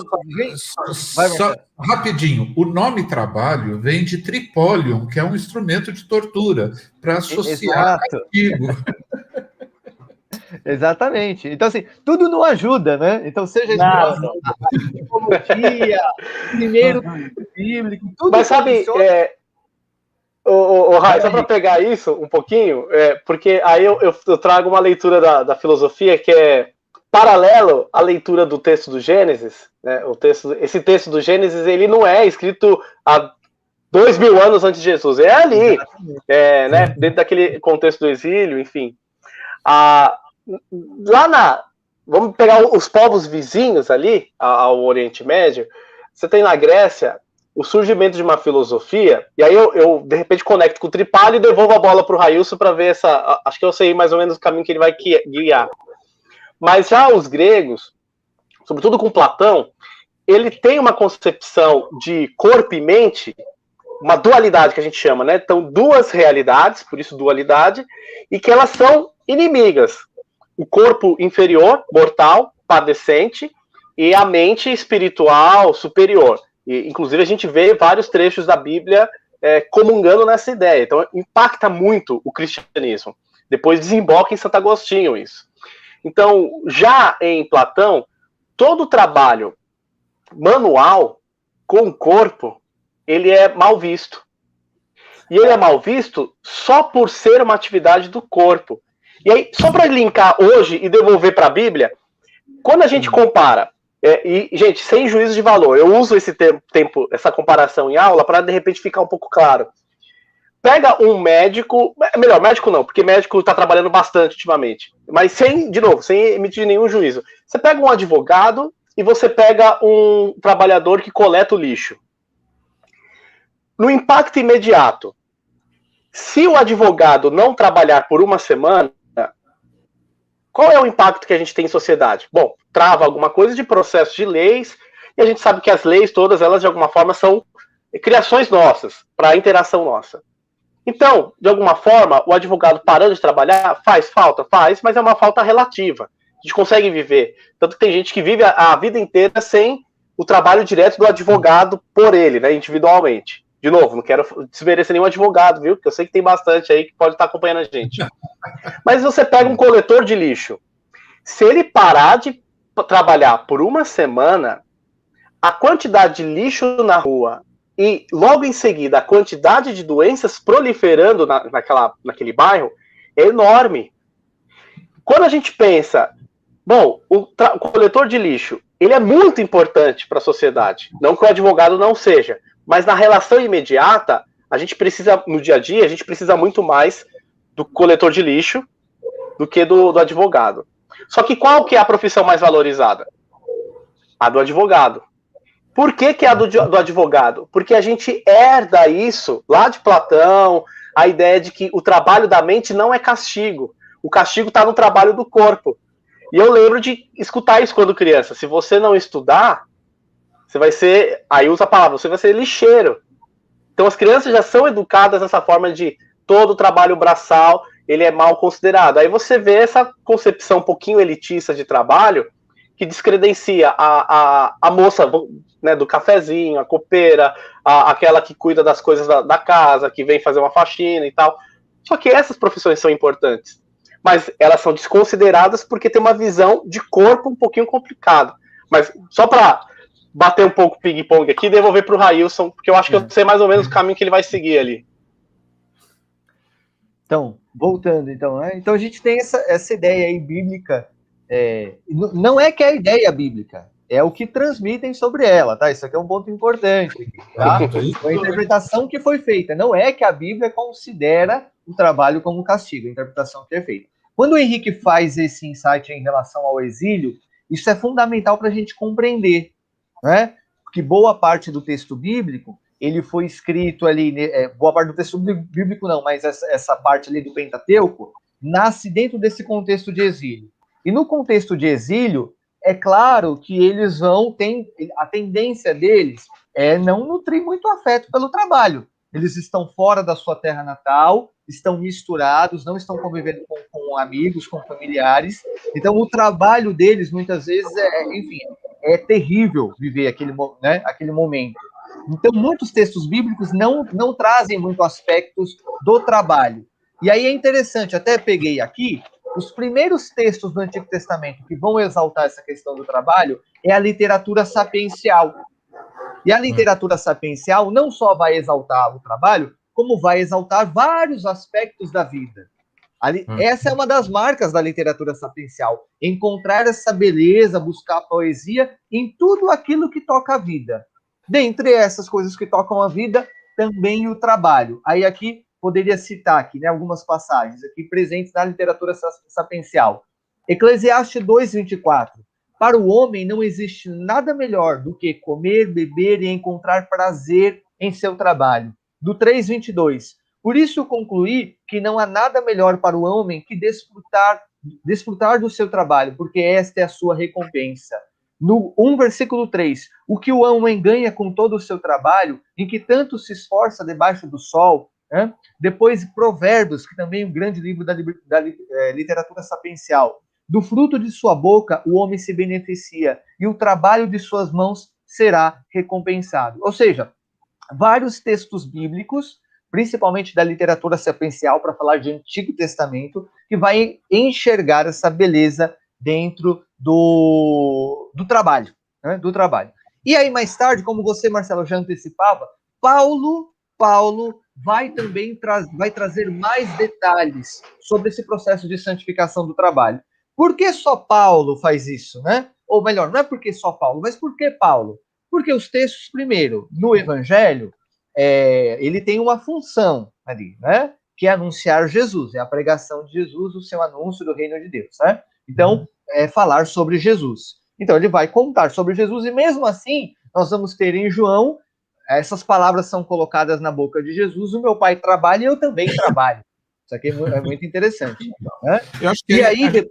Speaker 1: só rapidinho, o nome trabalho vem de tripólium, que é um instrumento de tortura, para associar castigo.
Speaker 4: Exatamente. Então, assim, tudo não ajuda, né? Então, seja a psicologia, primeiro bíblico, tudo.
Speaker 3: Mas sabe, Rai, só para pegar isso um pouquinho, porque aí eu trago uma leitura da filosofia que é paralelo à leitura do texto do Gênesis, né? Esse texto do Gênesis, ele não é escrito há 2000 anos antes de Jesus, é ali, né? Dentro daquele contexto do exílio, enfim. Vamos pegar os povos vizinhos ali, ao Oriente Médio, você tem na Grécia o surgimento de uma filosofia, e aí eu de repente conecto com o Tripalho e devolvo a bola para o Railson para ver acho que eu sei mais ou menos o caminho que ele vai guiar. Mas já os gregos, sobretudo com Platão, ele tem uma concepção de corpo e mente, uma dualidade que a gente chama, né? Então, duas realidades, por isso dualidade, e que elas são inimigas. O corpo inferior, mortal, padecente, e a mente espiritual, superior. E, inclusive, a gente vê vários trechos da Bíblia comungando nessa ideia. Então, impacta muito o cristianismo. Depois desemboca em Santo Agostinho isso. Então, já em Platão, todo trabalho manual com o corpo, ele é mal visto. E ele é mal visto só por ser uma atividade do corpo. E aí, só para linkar hoje e devolver para a Bíblia, quando a gente compara, e, gente, sem juízo de valor, eu uso essa comparação em aula para, de repente, ficar um pouco claro. pega um médico, melhor, médico não, porque médico está trabalhando bastante ultimamente, mas sem emitir nenhum juízo. Você pega um advogado e você pega um trabalhador que coleta o lixo. No impacto imediato, se o advogado não trabalhar por uma semana, qual é o impacto que a gente tem em sociedade? Bom, trava alguma coisa de processo de leis, e a gente sabe que as leis, todas elas, de alguma forma, são criações nossas, para a interação nossa. Então, de alguma forma, o advogado parando de trabalhar, faz falta? Faz, mas é uma falta relativa. A gente consegue viver. Tanto que tem gente que vive a vida inteira sem o trabalho direto do advogado por ele, né, individualmente. De novo, não quero desmerecer nenhum advogado, viu? Porque eu sei que tem bastante aí que pode estar acompanhando a gente. Mas você pega um coletor de lixo. Se ele parar de trabalhar por uma semana, a quantidade de lixo na rua e, logo em seguida, a quantidade de doenças proliferando naquele bairro é enorme. Quando a gente pensa, bom, o coletor de lixo, ele é muito importante para a sociedade. Não que o advogado não seja, mas na relação imediata, a gente precisa, no dia a dia, a gente precisa muito mais do coletor de lixo do que do advogado. Só que qual que é a profissão mais valorizada? A do advogado. Por que é a do advogado? Porque a gente herda isso lá de Platão, a ideia de que o trabalho da mente não é castigo. O castigo está no trabalho do corpo. E eu lembro de escutar isso quando criança. Se você não estudar, você vai ser, aí usa a palavra, você vai ser lixeiro. Então as crianças já são educadas nessa forma de todo o trabalho braçal, ele é mal considerado. Aí você vê essa concepção um pouquinho elitista de trabalho, que descredencia a moça, né, do cafezinho, a copeira, aquela que cuida das coisas da casa, que vem fazer uma faxina e tal. Só que essas profissões são importantes, mas elas são desconsideradas porque tem uma visão de corpo um pouquinho complicada. Mas só para bater um pouco o ping-pong aqui e devolver para o Railson, porque eu acho que eu sei mais ou menos o caminho que ele vai seguir ali.
Speaker 4: Então, voltando, então, né? Então a gente tem essa ideia aí bíblica. Não é que é a ideia bíblica, é o que transmitem sobre ela, tá? Isso aqui é um ponto importante, tá? A interpretação que foi feita. Não é que a Bíblia considera o trabalho como castigo, a interpretação que é feita. Quando o Henrique faz esse insight em relação ao exílio, isso é fundamental para a gente compreender, né? Porque boa parte do texto bíblico, ele foi escrito ali, boa parte do texto bíblico não, mas essa parte ali do Pentateuco, nasce dentro desse contexto de exílio. E no contexto de exílio, é claro que eles a tendência deles é não nutrir muito afeto pelo trabalho. Eles estão fora da sua terra natal, estão misturados, não estão convivendo com amigos, com familiares. Então, o trabalho deles, muitas vezes, é terrível viver aquele momento. Então, muitos textos bíblicos não trazem muito aspectos do trabalho. E aí é interessante, até peguei aqui, os primeiros textos do Antigo Testamento que vão exaltar essa questão do trabalho é a literatura sapiencial. E a literatura sapiencial não só vai exaltar o trabalho, como vai exaltar vários aspectos da vida. Essa é uma das marcas da literatura sapiencial, encontrar essa beleza, buscar a poesia em tudo aquilo que toca a vida. Dentre essas coisas que tocam a vida, também o trabalho. Aí aqui poderia citar aqui, né, algumas passagens aqui presentes na literatura sapiencial. Eclesiastes 2:24. Para o homem não existe nada melhor do que comer, beber e encontrar prazer em seu trabalho. Do 3:22. Por isso concluí que não há nada melhor para o homem que desfrutar do seu trabalho, porque esta é a sua recompensa. No 1:3. O que o homem ganha com todo o seu trabalho, em que tanto se esforça debaixo do sol. Né? Depois, Provérbios, que também é um grande livro da literatura sapiencial. Do fruto de sua boca o homem se beneficia, e o trabalho de suas mãos será recompensado. Ou seja, vários textos bíblicos, principalmente da literatura sapiencial, para falar de Antigo Testamento, que vai enxergar essa beleza dentro do trabalho, né? Do trabalho. E aí, mais tarde, como você, Marcelo, já antecipava, Paulo vai também vai trazer mais detalhes sobre esse processo de santificação do trabalho. Por que só Paulo faz isso, né? Ou melhor, não é porque só Paulo, mas por que Paulo? Porque os textos, primeiro, no Evangelho, ele tem uma função ali, né? Que é anunciar Jesus, é a pregação de Jesus, o seu anúncio do reino de Deus, né? Então, é falar sobre Jesus. Então, ele vai contar sobre Jesus, e mesmo assim, nós vamos ter em João, essas palavras são colocadas na boca de Jesus, o meu pai trabalha e eu também trabalho. Isso aqui é muito interessante. Né?
Speaker 1: Eu acho que
Speaker 4: e aí... Pode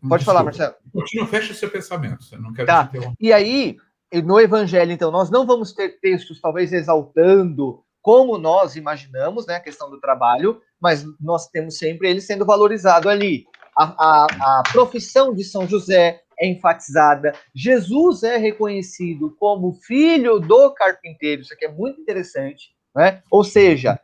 Speaker 1: Desculpa.
Speaker 4: falar, Marcelo.
Speaker 1: Continua, fecha seu pensamento, eu não quero
Speaker 4: tá.
Speaker 1: te interromper.
Speaker 4: E aí, no Evangelho, então, nós não vamos ter textos, talvez, exaltando como nós imaginamos, né, a questão do trabalho, mas nós temos sempre ele sendo valorizado ali. A profissão de São José é enfatizada, Jesus é reconhecido como filho do carpinteiro, isso aqui é muito interessante, né? Ou seja,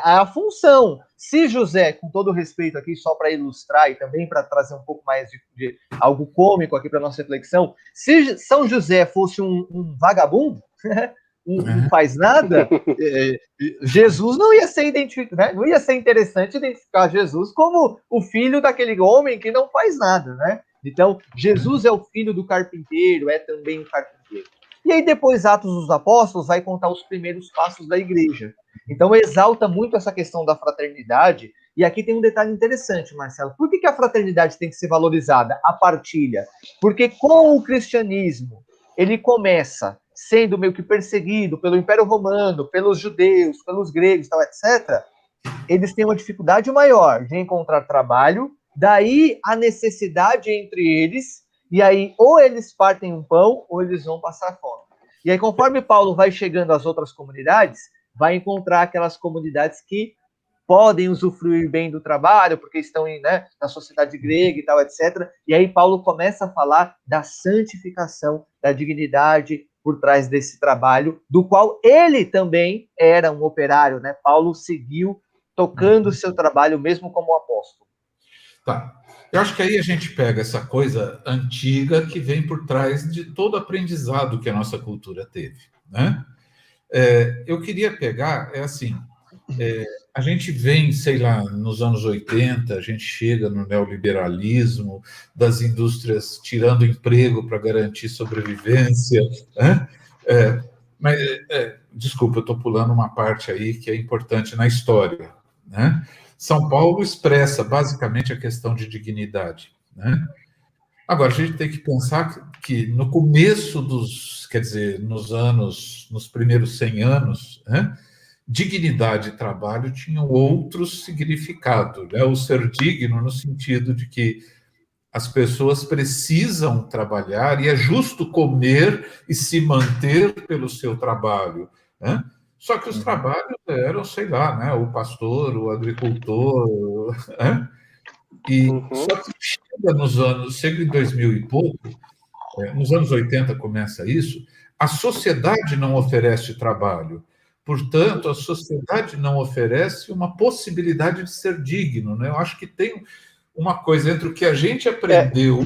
Speaker 4: a função, se José, com todo respeito aqui, só para ilustrar e também para trazer um pouco mais de algo cômico aqui para nossa reflexão, se São José fosse um vagabundo, não faz nada, Jesus não ia ser identificado, né? Não ia ser interessante identificar Jesus como o filho daquele homem que não faz nada, né? Então, Jesus é o filho do carpinteiro, é também um carpinteiro. E aí depois, Atos dos Apóstolos vai contar os primeiros passos da igreja. Então, exalta muito essa questão da fraternidade. E aqui tem um detalhe interessante, Marcelo. Por que a fraternidade tem que ser valorizada? A partilha. Porque com o cristianismo, ele começa sendo meio que perseguido pelo Império Romano, pelos judeus, pelos gregos, tal, etc. Eles têm uma dificuldade maior de encontrar trabalho, daí a necessidade entre eles, e aí ou eles partem um pão, ou eles vão passar fome. E aí, conforme Paulo vai chegando às outras comunidades, vai encontrar aquelas comunidades que podem usufruir bem do trabalho, porque estão na sociedade grega e tal, etc. E aí Paulo começa a falar da santificação, da dignidade por trás desse trabalho, do qual ele também era um operário, né? Paulo seguiu tocando o seu trabalho mesmo como apóstolo.
Speaker 1: Tá. Eu acho que aí a gente pega essa coisa antiga que vem por trás de todo aprendizado que a nossa cultura teve, né? Eu queria pegar, a gente vem, sei lá, nos anos 80, a gente chega no neoliberalismo, das indústrias tirando emprego para garantir sobrevivência, né? Desculpa, eu estou pulando uma parte aí que é importante na história, né? São Paulo expressa basicamente a questão de dignidade, né? Agora, a gente tem que pensar que no começo nos primeiros 100 anos, né, dignidade e trabalho tinham outro significado, né? O ser digno no sentido de que as pessoas precisam trabalhar e é justo comer e se manter pelo seu trabalho, né? Só que os trabalhos eram, sei lá, né? O pastor, o agricultor, né? E só que chega em 2000 e pouco, nos anos 80 começa isso, a sociedade não oferece trabalho. Portanto, a sociedade não oferece uma possibilidade de ser digno, né? Eu acho que tem uma coisa entre o que a gente aprendeu,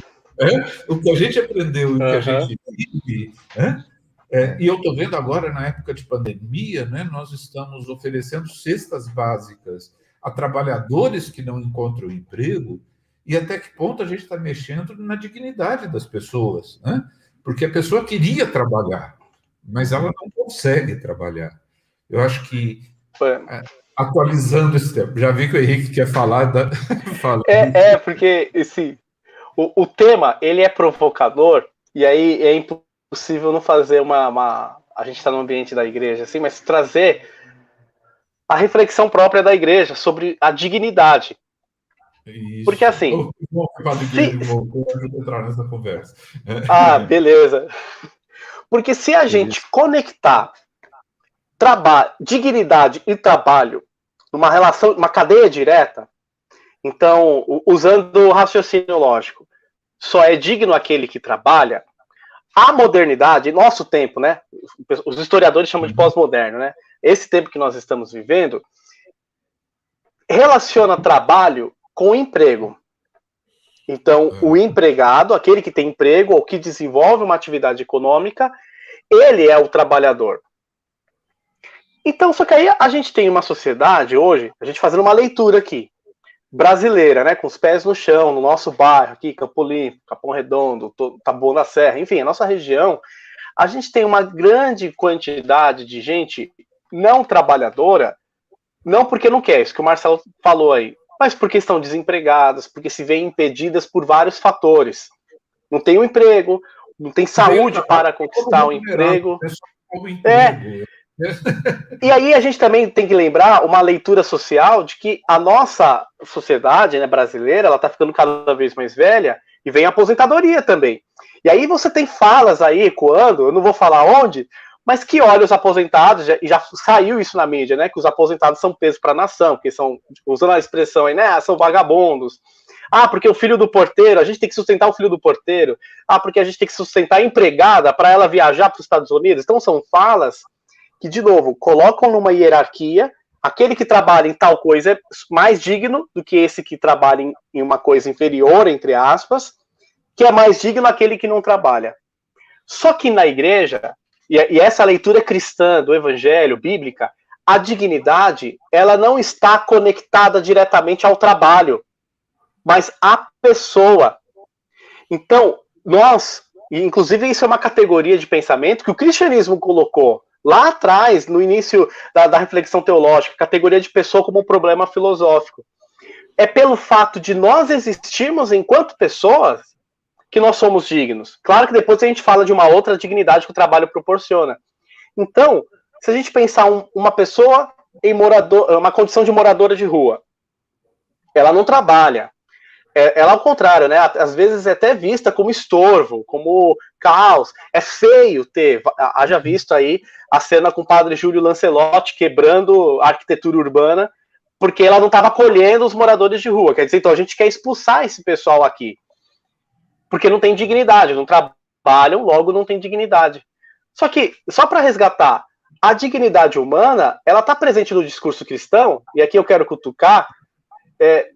Speaker 1: o que a gente aprendeu e o que a gente vive, né? E eu estou vendo agora, na época de pandemia, né, nós estamos oferecendo cestas básicas a trabalhadores que não encontram emprego, e até que ponto a gente está mexendo na dignidade das pessoas, né? Porque a pessoa queria trabalhar, mas ela não consegue trabalhar. Eu acho que, atualizando esse tempo, já vi que o Henrique quer falar
Speaker 3: porque o tema, ele é provocador, e aí é impossível não fazer a gente está no ambiente da igreja, assim, mas trazer a reflexão própria da igreja sobre a dignidade. Isso. Porque assim...
Speaker 1: entrar nessa conversa.
Speaker 3: Beleza. Porque se a gente conectar dignidade e trabalho numa relação, uma cadeia direta, então, usando o raciocínio lógico, só é digno aquele que trabalha, a modernidade, nosso tempo, né? Os historiadores chamam de pós-moderno, né? Esse tempo que nós estamos vivendo relaciona trabalho com emprego. Então, o empregado, aquele que tem emprego ou que desenvolve uma atividade econômica, ele é o trabalhador. Então, só que aí a gente tem uma sociedade hoje, a gente fazendo uma leitura aqui, brasileira, né, com os pés no chão, no nosso bairro aqui, Campo Limpo, Capão Redondo, Taboão da Serra, enfim, a nossa região, a gente tem uma grande quantidade de gente não trabalhadora, não porque não quer, isso que o Marcelo falou aí, mas porque estão desempregadas, porque se veem impedidas por vários fatores. Não tem um emprego, não tem saúde para conquistar um emprego. E aí a gente também tem que lembrar uma leitura social de que a nossa sociedade, né, brasileira, ela está ficando cada vez mais velha e vem a aposentadoria também. E aí você tem falas aí ecoando, eu não vou falar onde, mas que olha os aposentados, e já saiu isso na mídia, né, que os aposentados são peso para a nação, porque são, usando a expressão aí, né, são vagabundos. Ah, porque o filho do porteiro, a gente tem que sustentar o filho do porteiro. Ah, porque a gente tem que sustentar a empregada para ela viajar para os Estados Unidos. Então são falas que, de novo, colocam numa hierarquia, aquele que trabalha em tal coisa é mais digno do que esse que trabalha em uma coisa inferior, entre aspas, que é mais digno aquele que não trabalha. Só que na igreja, e essa leitura cristã do evangelho, bíblica, a dignidade, ela não está conectada diretamente ao trabalho, mas à pessoa. Então, nós, e inclusive isso é uma categoria de pensamento que o cristianismo colocou lá atrás, no início da reflexão teológica, categoria de pessoa como um problema filosófico. É pelo fato de nós existirmos enquanto pessoas que nós somos dignos. Claro que depois a gente fala de uma outra dignidade que o trabalho proporciona. Então, se a gente pensar uma pessoa em uma condição de moradora de rua, ela não trabalha. Ela, ao contrário, né? Às vezes é até vista como estorvo, como caos. É feio ter, haja visto aí a cena com o padre Júlio Lancelotti quebrando a arquitetura urbana, porque ela não estava acolhendo os moradores de rua. Quer dizer, então a gente quer expulsar esse pessoal aqui, porque não tem dignidade, não trabalham, logo não tem dignidade. Só que, só para resgatar, a dignidade humana, ela está presente no discurso cristão, e aqui eu quero cutucar,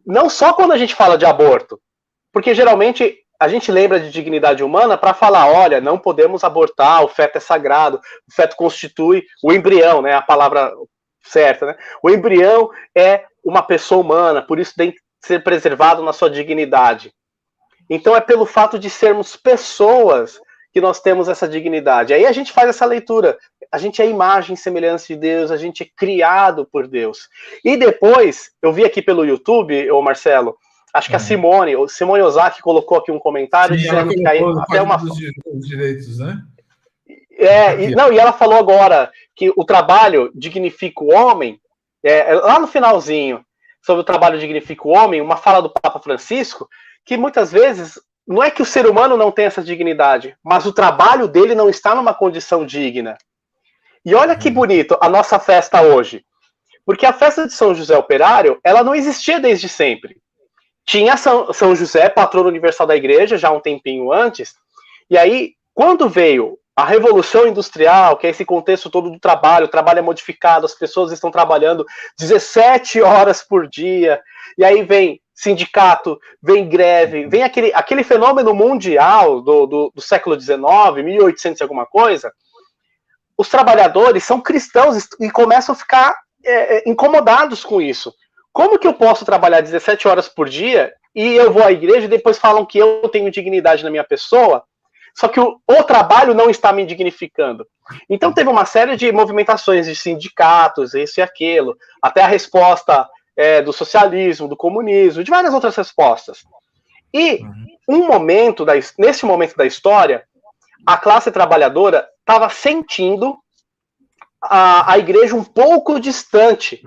Speaker 3: não só quando a gente fala de aborto, porque geralmente a gente lembra de dignidade humana para falar, olha, não podemos abortar, o feto é sagrado, o feto constitui o embrião, né, a palavra certa, né? O embrião é uma pessoa humana, por isso tem que ser preservado na sua dignidade. Então é pelo fato de sermos pessoas que nós temos essa dignidade. Aí a gente faz essa leitura. A gente é imagem e semelhança de Deus, a gente é criado por Deus. E depois, eu vi aqui pelo YouTube, ô Marcelo, acho que a Simone Ozaki colocou aqui um comentário. Sim, dizendo que aí, até uma dos direitos, né? E ela falou agora que o trabalho dignifica o homem, lá no finalzinho, sobre o trabalho dignifica o homem, uma fala do Papa Francisco, que muitas vezes não é que o ser humano não tem essa dignidade, mas o trabalho dele não está numa condição digna. E olha que bonito a nossa festa hoje. Porque a festa de São José Operário, ela não existia desde sempre. Tinha São José, patrono universal da igreja, já um tempinho antes. E aí, quando veio a Revolução Industrial, que é esse contexto todo do trabalho, o trabalho é modificado, as pessoas estão trabalhando 17 horas por dia. E aí vem sindicato, vem greve, vem aquele fenômeno mundial do século XIX, 1800 e alguma coisa. Os trabalhadores são cristãos e começam a ficar incomodados com isso. Como que eu posso trabalhar 17 horas por dia e eu vou à igreja e depois falam que eu tenho dignidade na minha pessoa, só que o trabalho não está me dignificando? Então teve uma série de movimentações de sindicatos, isso e aquilo, até a resposta do socialismo, do comunismo, de várias outras respostas. E nesse momento da história, a classe trabalhadora estava sentindo a igreja um pouco distante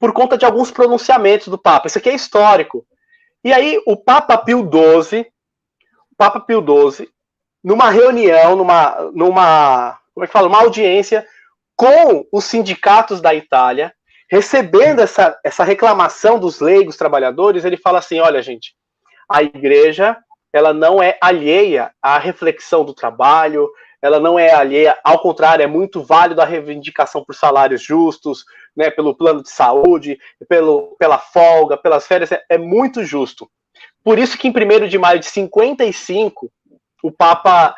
Speaker 3: por conta de alguns pronunciamentos do Papa. Isso aqui é histórico. E aí o Papa Pio XII, numa reunião, numa uma audiência com os sindicatos da Itália, recebendo essa reclamação dos leigos trabalhadores, ele fala assim, olha, gente, a igreja, ela não é alheia à reflexão do trabalho, ela não é alheia, ao contrário, é muito válida a reivindicação por salários justos, né, pelo plano de saúde, pela folga, pelas férias, é muito justo. Por isso que em 1º de maio de 55, o Papa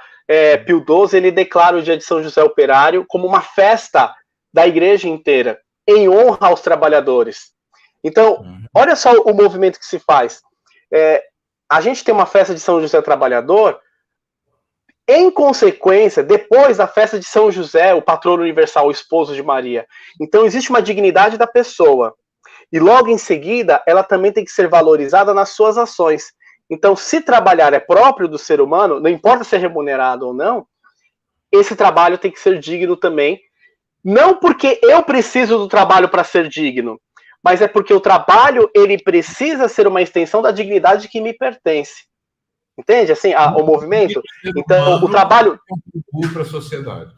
Speaker 3: Pio XII, ele declara o dia de São José Operário como uma festa da igreja inteira, em honra aos trabalhadores. Então, olha só o movimento que se faz. A gente tem uma festa de São José Trabalhador em consequência, depois da festa de São José, o patrono universal, o esposo de Maria, então existe uma dignidade da pessoa. E logo em seguida, ela também tem que ser valorizada nas suas ações. Então, se trabalhar é próprio do ser humano, não importa se é remunerado ou não, esse trabalho tem que ser digno também. Não porque eu preciso do trabalho para ser digno, mas é porque o trabalho ele precisa ser uma extensão da dignidade que me pertence. Entende? Assim, o movimento. Então, o trabalho
Speaker 1: contribui para a sociedade.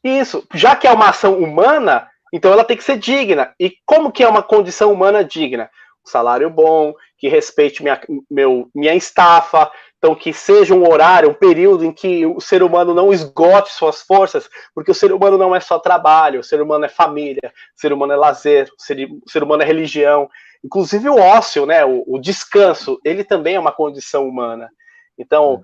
Speaker 3: Isso, já que é uma ação humana, então ela tem que ser digna. E como que é uma condição humana digna? Um salário bom, que respeite minha estafa, então que seja um horário, um período em que o ser humano não esgote suas forças, porque o ser humano não é só trabalho, o ser humano é família, o ser humano é lazer, o ser humano é religião, inclusive o ócio, né, o descanso, ele também é uma condição humana. Então,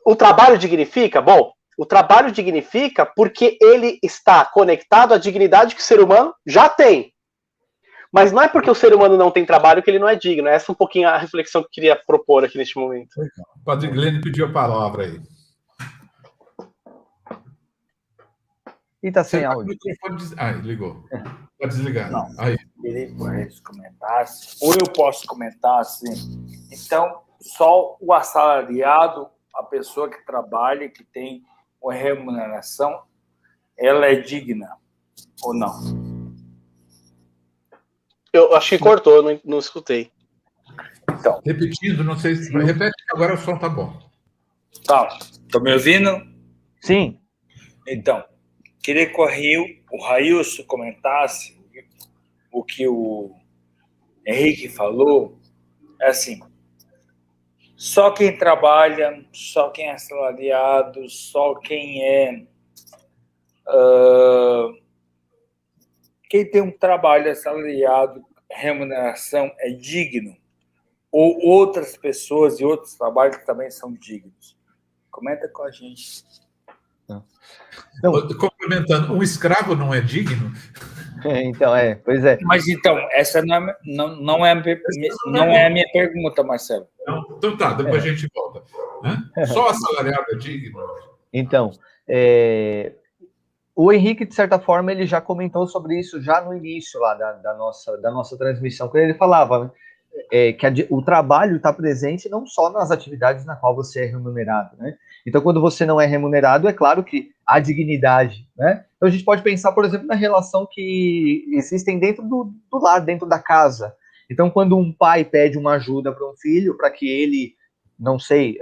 Speaker 3: o trabalho dignifica? Bom, o trabalho dignifica porque ele está conectado à dignidade que o ser humano já tem. Mas não é porque o ser humano não tem trabalho que ele não é digno. Essa é um pouquinho a reflexão que eu queria propor aqui neste momento.
Speaker 1: O Padre Glênio pediu a palavra aí.
Speaker 4: E tá sem áudio.
Speaker 1: Ligou. Pode desligar.
Speaker 2: Não.
Speaker 1: Aí.
Speaker 2: Queria que eles comentassem, ou eu posso comentar assim. Então, só o assalariado, a pessoa que trabalha, que tem uma remuneração, ela é digna ou não?
Speaker 3: Eu acho que cortou, não escutei.
Speaker 2: Então,
Speaker 1: Repetindo, não sei se... Repete, agora o som tá bom.
Speaker 2: tá. Estão me ouvindo?
Speaker 4: Sim.
Speaker 2: Então, queria que o Railson comentasse o que o Henrique falou. É assim, só quem trabalha, só quem é assalariado, só quem é... quem tem um trabalho assalariado, remuneração é digno, ou outras pessoas e outros trabalhos também são dignos? Comenta com a gente.
Speaker 1: Então, complementando, um escravo não é digno?
Speaker 4: Então, pois é.
Speaker 2: Mas então, essa não é a minha pergunta, Marcelo.
Speaker 1: Então tá, depois a gente volta. Né? Só assalariado é digno?
Speaker 4: Então, o Henrique, de certa forma, ele já comentou sobre isso já no início lá da nossa transmissão, quando ele falava, né, que o trabalho está presente não só nas atividades na qual você é remunerado, né? Então, quando você não é remunerado, é claro que há dignidade, né? Então, a gente pode pensar, por exemplo, na relação que existem dentro do lar, dentro da casa. Então, quando um pai pede uma ajuda para um filho, para que ele, não sei,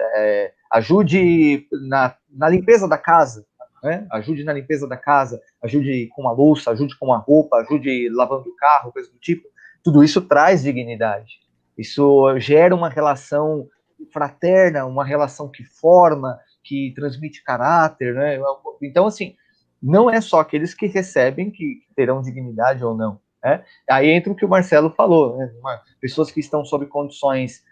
Speaker 4: ajude na limpeza da casa, né? Ajude na limpeza da casa, ajude com a louça, ajude com a roupa, ajude lavando o carro, coisa do tipo. Tudo isso traz dignidade. Isso gera uma relação fraterna, uma relação que forma, que transmite caráter, né? Então, assim, não é só aqueles que recebem que terão dignidade ou não, né? Aí entra o que o Marcelo falou, né? Pessoas que estão sob condições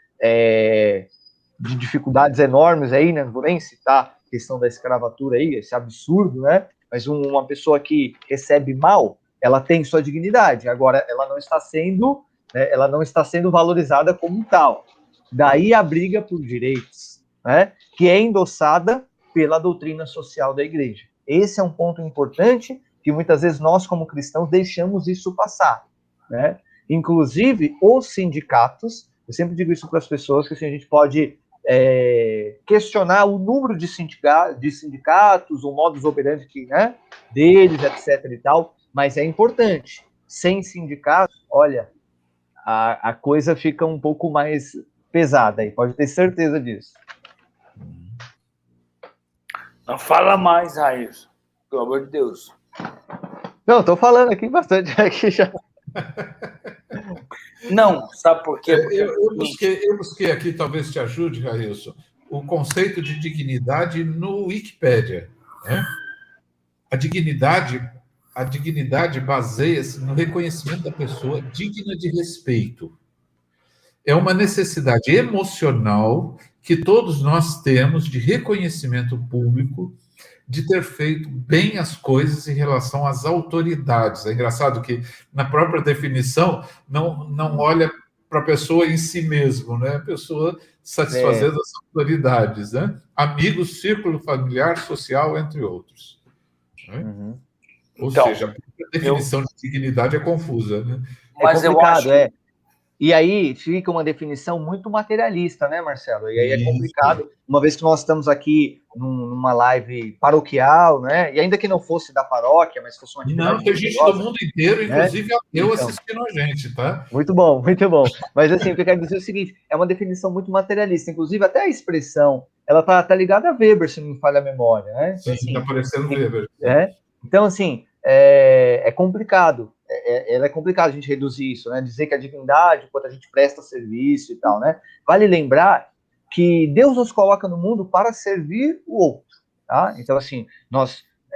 Speaker 4: de dificuldades enormes aí, né? Vou nem citar a questão da escravatura aí, esse absurdo, né? Mas uma pessoa que recebe mal, ela tem sua dignidade. Agora, ela não está sendo valorizada como tal. Daí a briga por direitos, né? Que é endossada pela doutrina social da igreja. Esse é um ponto importante que muitas vezes nós, como cristãos, deixamos isso passar, né? Inclusive, os sindicatos, eu sempre digo isso para as pessoas, que assim, a gente pode questionar o número de sindicatos, o modus operandi né, deles, etc. e tal, mas é importante. Sem sindicato, olha, a coisa fica um pouco mais pesada aí, pode ter certeza disso.
Speaker 2: Não fala mais, Raíssa, pelo amor de Deus.
Speaker 4: Não, estou falando aqui bastante aqui já.
Speaker 2: Não, sabe por quê?
Speaker 1: Eu busquei aqui, talvez te ajude, Railson, o conceito de dignidade no Wikipédia. Né? A dignidade baseia-se no reconhecimento da pessoa digna de respeito. É uma necessidade emocional que todos nós temos de reconhecimento público, de ter feito bem as coisas em relação às autoridades. É engraçado que, na própria definição, não olha para a pessoa em si mesmo, né? A pessoa satisfazendo as autoridades, né? Amigos, círculo familiar, social, entre outros. Né?
Speaker 4: Uhum.
Speaker 1: Ou
Speaker 2: Então,
Speaker 1: seja, a definição de dignidade é confusa, né?
Speaker 2: Mas eu acho que...
Speaker 4: E aí fica uma definição muito materialista, né, Marcelo? E aí é complicado, uma vez que nós estamos aqui numa live paroquial, né? E ainda que não fosse da paróquia, mas fosse uma atividade...
Speaker 1: Não, tem gente do mundo inteiro, inclusive eu assistindo a gente, tá?
Speaker 4: Muito bom, muito bom. Mas assim, o que eu quero dizer é o seguinte, é uma definição muito materialista, inclusive até a expressão, ela tá ligada a Weber, se não me falha a memória, né?
Speaker 1: Sim,
Speaker 4: assim,
Speaker 1: tá parecendo Weber.
Speaker 4: Então, assim, é complicado. É complicado a gente reduzir isso, né? Dizer que a divindade, quando a gente presta serviço e tal, né? Vale lembrar que Deus nos coloca no mundo para servir o outro, tá? Então, assim,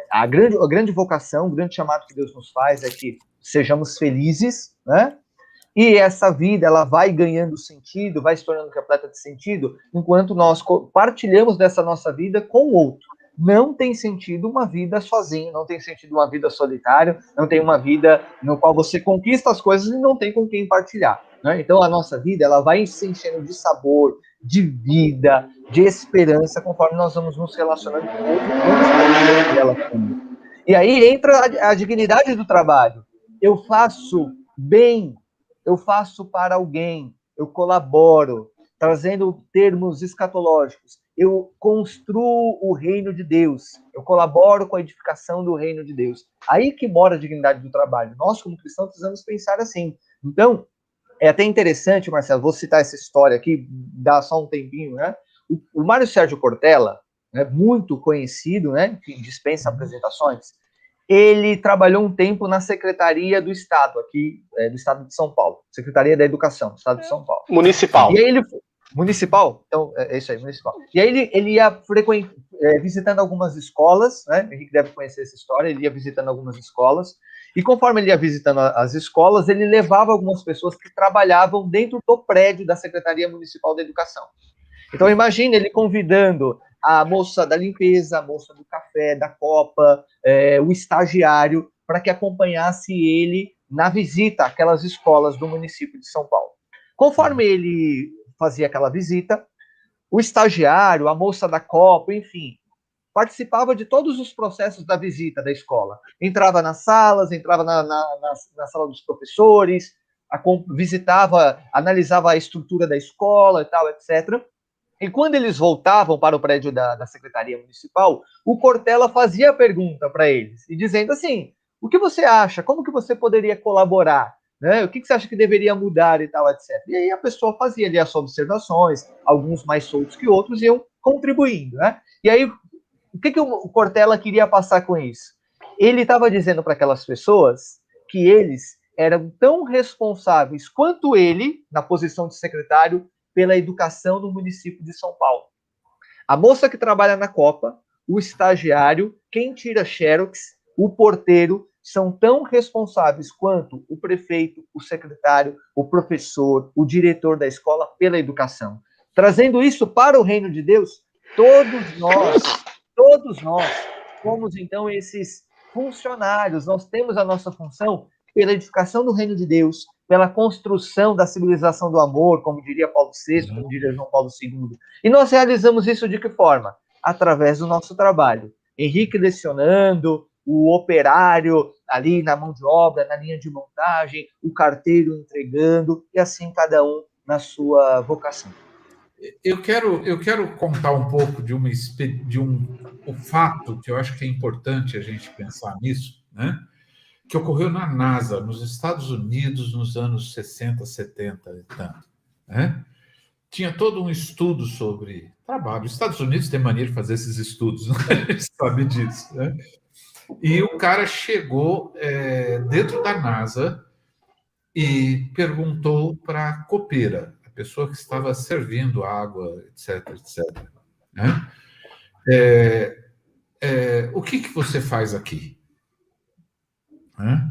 Speaker 4: a grande vocação, o grande chamado que Deus nos faz é que sejamos felizes, né? E essa vida, ela vai ganhando sentido, vai se tornando repleta de sentido, enquanto nós partilhamos dessa nossa vida com o outro. Não tem sentido uma vida sozinho, não tem sentido uma vida solitária, não tem uma vida no qual você conquista as coisas e não tem com quem partilhar, né? Então a nossa vida, ela vai se enchendo de sabor, de vida, de esperança, conforme nós vamos nos relacionando com o outro, vamos partilhando dela com. E aí entra a dignidade do trabalho. Eu faço bem, eu faço para alguém, eu colaboro, trazendo termos escatológicos. Eu construo o reino de Deus, eu colaboro com a edificação do reino de Deus. Aí que mora a dignidade do trabalho. Nós, como cristãos, precisamos pensar assim. Então, é até interessante, Marcelo, vou citar essa história aqui, dá só um tempinho, né? O Mário Sérgio Cortella, né, muito conhecido, né, que dispensa apresentações, ele trabalhou um tempo na Secretaria do Estado, aqui, do Estado de São Paulo. Secretaria da Educação, do Estado de São Paulo.
Speaker 3: Municipal.
Speaker 4: E aí ele... Municipal? Então, é isso aí, municipal. E aí ele ia visitando algumas escolas, né? O Henrique deve conhecer essa história, ele ia visitando algumas escolas, e conforme ele ia visitando as escolas, ele levava algumas pessoas que trabalhavam dentro do prédio da Secretaria Municipal da Educação. Então, imagine ele convidando a moça da limpeza, a moça do café, da copa, o estagiário, para que acompanhasse ele na visita àquelas escolas do município de São Paulo. Conforme ele fazia aquela visita, o estagiário, a moça da copa, enfim, participava de todos os processos da visita da escola. Entrava nas salas, entrava na sala dos professores, visitava, analisava a estrutura da escola e tal, etc. E quando eles voltavam para o prédio da Secretaria Municipal, o Cortella fazia a pergunta para eles, e dizendo assim, o que você acha? Como que você poderia colaborar? Né? O que você acha que deveria mudar e tal, etc. E aí a pessoa fazia ali as observações, alguns mais soltos que outros iam contribuindo, né? E aí, o que o Cortella queria passar com isso? Ele estava dizendo para aquelas pessoas que eles eram tão responsáveis quanto ele, na posição de secretário, pela educação no município de São Paulo. A moça que trabalha na Copa, o estagiário, quem tira xerox, o porteiro, são tão responsáveis quanto o prefeito, o secretário, o professor, o diretor da escola pela educação. Trazendo isso para o reino de Deus, todos nós somos então esses funcionários, nós temos a nossa função pela edificação do reino de Deus, pela construção da civilização do amor, como diria Paulo VI, como diria João Paulo II. E nós realizamos isso de que forma? Através do nosso trabalho. Henrique lecionando, o operário ali na mão de obra, na linha de montagem, o carteiro entregando, e assim cada um na sua vocação.
Speaker 1: Eu quero contar um pouco de um fato que eu acho que é importante a gente pensar nisso, né? Que ocorreu na NASA, nos Estados Unidos, nos anos 60, 70 e tanto. Né? Tinha todo um estudo sobre trabalho. Os Estados Unidos têm maneira de fazer esses estudos, né? A gente sabe disso. Né? E o cara chegou dentro da NASA e perguntou para a copeira, a pessoa que estava servindo água, etc, etc. Né? O que você faz aqui? Né?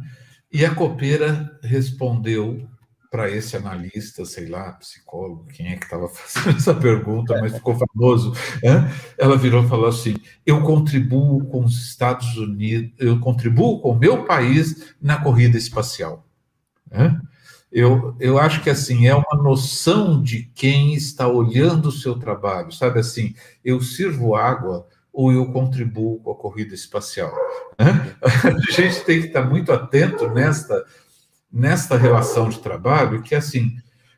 Speaker 1: E a copeira respondeu para esse analista, sei lá, psicólogo, quem é que estava fazendo essa pergunta, mas ficou famoso. Né? Ela virou e falou assim: eu contribuo com os Estados Unidos, eu contribuo com o meu país na corrida espacial. Né? Eu acho que assim é uma noção de quem está olhando o seu trabalho, sabe assim, eu sirvo água ou eu contribuo com a corrida espacial, né? A gente tem que estar muito atento nesta relação de trabalho, que assim,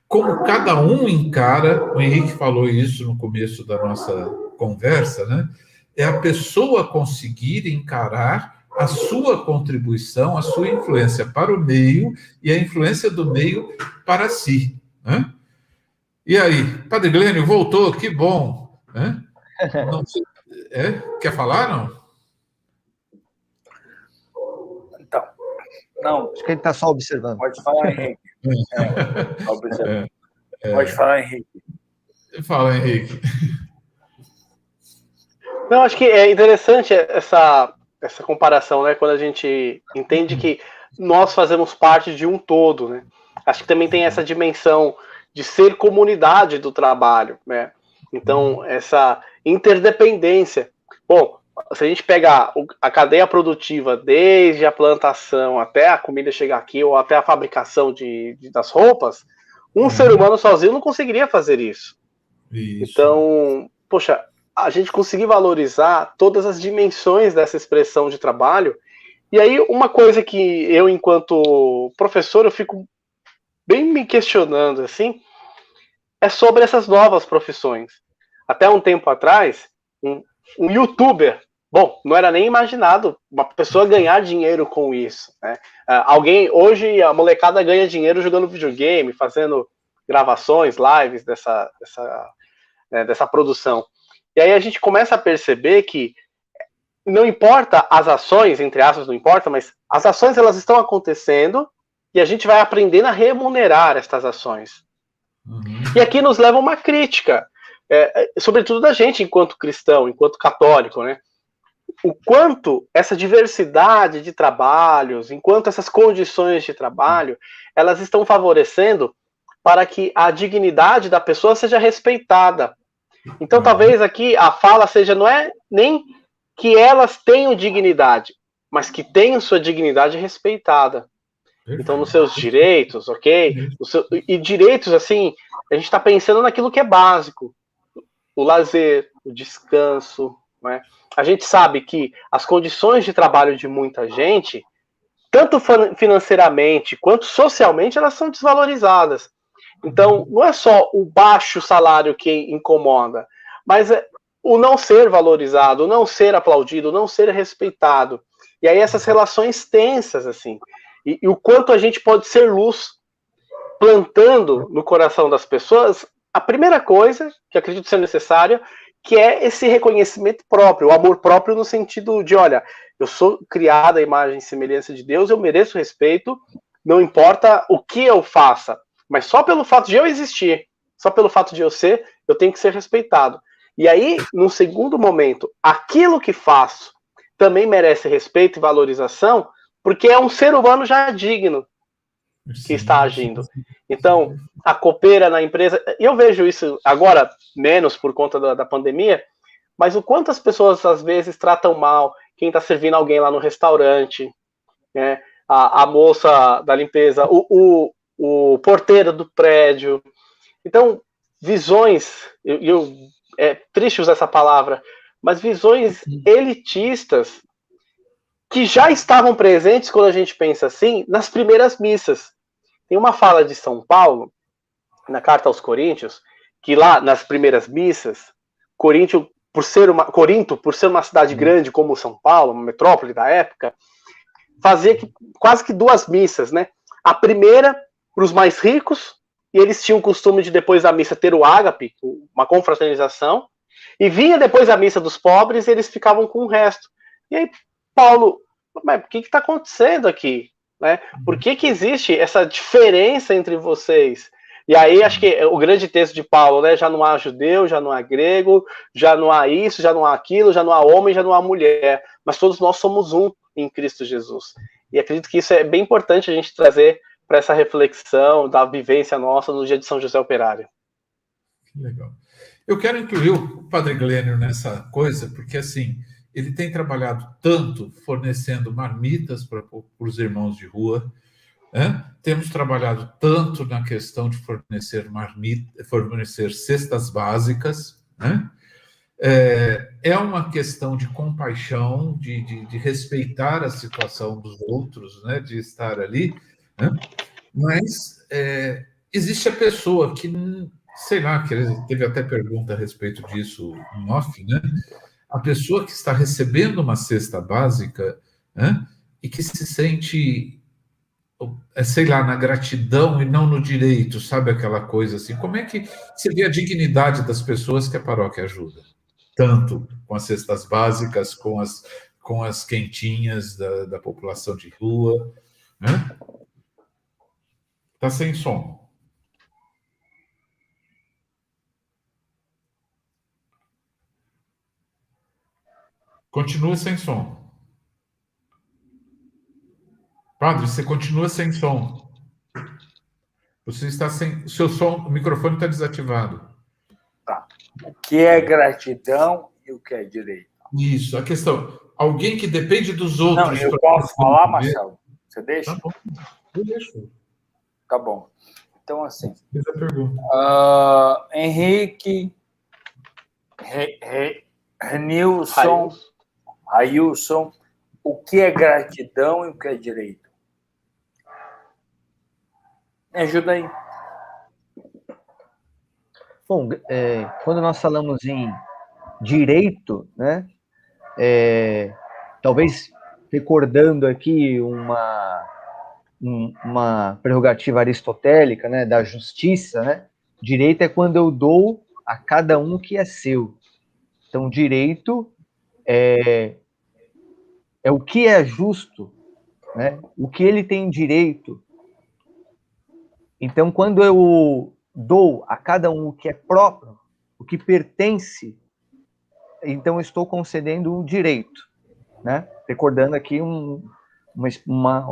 Speaker 1: como cada um encara, o Henrique falou isso no começo da nossa conversa, né? É a pessoa conseguir encarar a sua contribuição, a sua influência para o meio e a influência do meio para si, né? E aí, Padre Glênio voltou, que bom, né? Não sei, quer falar, não?
Speaker 2: Então, não.
Speaker 4: Acho que ele está só observando.
Speaker 2: Pode falar, Henrique. Pode falar, Henrique.
Speaker 1: Fala, Henrique.
Speaker 3: Não, acho que é interessante essa comparação, né? Quando a gente entende que nós fazemos parte de um todo, né? Acho que também tem essa dimensão de ser comunidade do trabalho, né? Então, essa interdependência. Bom, se a gente pegar a cadeia produtiva, desde a plantação até a comida chegar aqui, ou até a fabricação das roupas, um ser humano sozinho não conseguiria fazer isso. Então, poxa, a gente conseguir valorizar todas as dimensões dessa expressão de trabalho. E aí, uma coisa que eu, enquanto professor, eu fico bem me questionando, assim, é sobre essas novas profissões. Até um tempo atrás, um youtuber, bom, não era nem imaginado uma pessoa ganhar dinheiro com isso, né? Hoje a molecada ganha dinheiro jogando videogame, fazendo gravações, lives dessa produção. E aí a gente começa a perceber que não importa as ações, entre aspas, não importa, mas as ações elas estão acontecendo e a gente vai aprendendo a remunerar estas ações. E aqui nos leva uma crítica, sobretudo da gente enquanto cristão, enquanto católico, né? O quanto essa diversidade de trabalhos, enquanto essas condições de trabalho, elas estão favorecendo para que a dignidade da pessoa seja respeitada. Então, talvez aqui a fala seja, não é nem que elas tenham dignidade, mas que tenham sua dignidade respeitada. Então, nos seus direitos, ok? E direitos, assim, a gente está pensando naquilo que é básico. O lazer, o descanso, não é? A gente sabe que as condições de trabalho de muita gente, tanto financeiramente quanto socialmente, elas são desvalorizadas. Então, não é só o baixo salário que incomoda, mas o não ser valorizado, o não ser aplaudido, o não ser respeitado. E aí essas relações tensas, assim. E o quanto a gente pode ser luz, plantando no coração das pessoas a primeira coisa, que acredito ser necessária, que é esse reconhecimento próprio, o amor próprio no sentido de, olha, eu sou criado à imagem e semelhança de Deus, eu mereço respeito, não importa o que eu faça, mas só pelo fato de eu existir, só pelo fato de eu ser, eu tenho que ser respeitado. E aí, num segundo momento, aquilo que faço também merece respeito e valorização, porque é um ser humano já digno que está agindo. Então, a copeira na empresa, e eu vejo isso agora menos por conta da pandemia, mas o quanto as pessoas às vezes tratam mal quem está servindo alguém lá no restaurante, né? A moça da limpeza, o porteiro do prédio. Então, visões, é triste usar essa palavra, mas visões elitistas que já estavam presentes, quando a gente pensa assim, nas primeiras missas. Tem uma fala de São Paulo, na carta aos Coríntios, que lá nas primeiras missas, Corinto, por ser uma cidade grande como São Paulo, uma metrópole da época, fazia quase que 2 missas, né? A primeira para os mais ricos, e eles tinham o costume de, depois da missa, ter o ágape, uma confraternização, e vinha depois a missa dos pobres, e eles ficavam com o resto. E aí, Paulo, mas o que está acontecendo aqui? Né? Por que existe essa diferença entre vocês? E aí, acho que o grande texto de Paulo, né? Já não há judeu, já não há grego, já não há isso, já não há aquilo, já não há homem, já não há mulher, mas todos nós somos um em Cristo Jesus. E acredito que isso é bem importante a gente trazer para essa reflexão da vivência nossa no dia de São José Operário.
Speaker 1: Que legal. Eu quero incluir o Padre Glênio nessa coisa, porque assim, ele tem trabalhado tanto fornecendo marmitas para os irmãos de rua, Temos trabalhado tanto na questão de fornecer cestas básicas, né? É uma questão de compaixão, de respeitar a situação dos outros, né? De estar ali, né? Mas existe a pessoa que, sei lá, que teve até pergunta a respeito disso em off, né? A pessoa que está recebendo uma cesta básica, né? E que se sente, sei lá, na gratidão e não no direito, sabe aquela coisa assim? Como é que você vê a dignidade das pessoas que a paróquia ajuda? Tanto com as cestas básicas, com as quentinhas da população de rua, né? Tá sem som. Continua sem som. Padre, você continua sem som. Você está sem... Seu som, o microfone está desativado.
Speaker 2: Tá. O que é gratidão e o que é direito?
Speaker 1: Isso, a questão. Alguém que depende dos outros...
Speaker 2: Não, eu posso falar, Marcelo? Você deixa?
Speaker 1: Tá bom. Eu deixo.
Speaker 2: Tá bom. Então, assim...
Speaker 1: Fiz a pergunta.
Speaker 2: Henrique... Railson, o que é gratidão e o que é direito? Me ajuda aí.
Speaker 4: Bom, quando nós falamos em direito, né, talvez recordando aqui uma prerrogativa aristotélica, né, da justiça, né, direito é quando eu dou a cada um o que é seu. Então, direito é o que é justo, né, o que ele tem direito. Então, quando eu dou a cada um o que é próprio, o que pertence, então eu estou concedendo um direito, né? Recordando aqui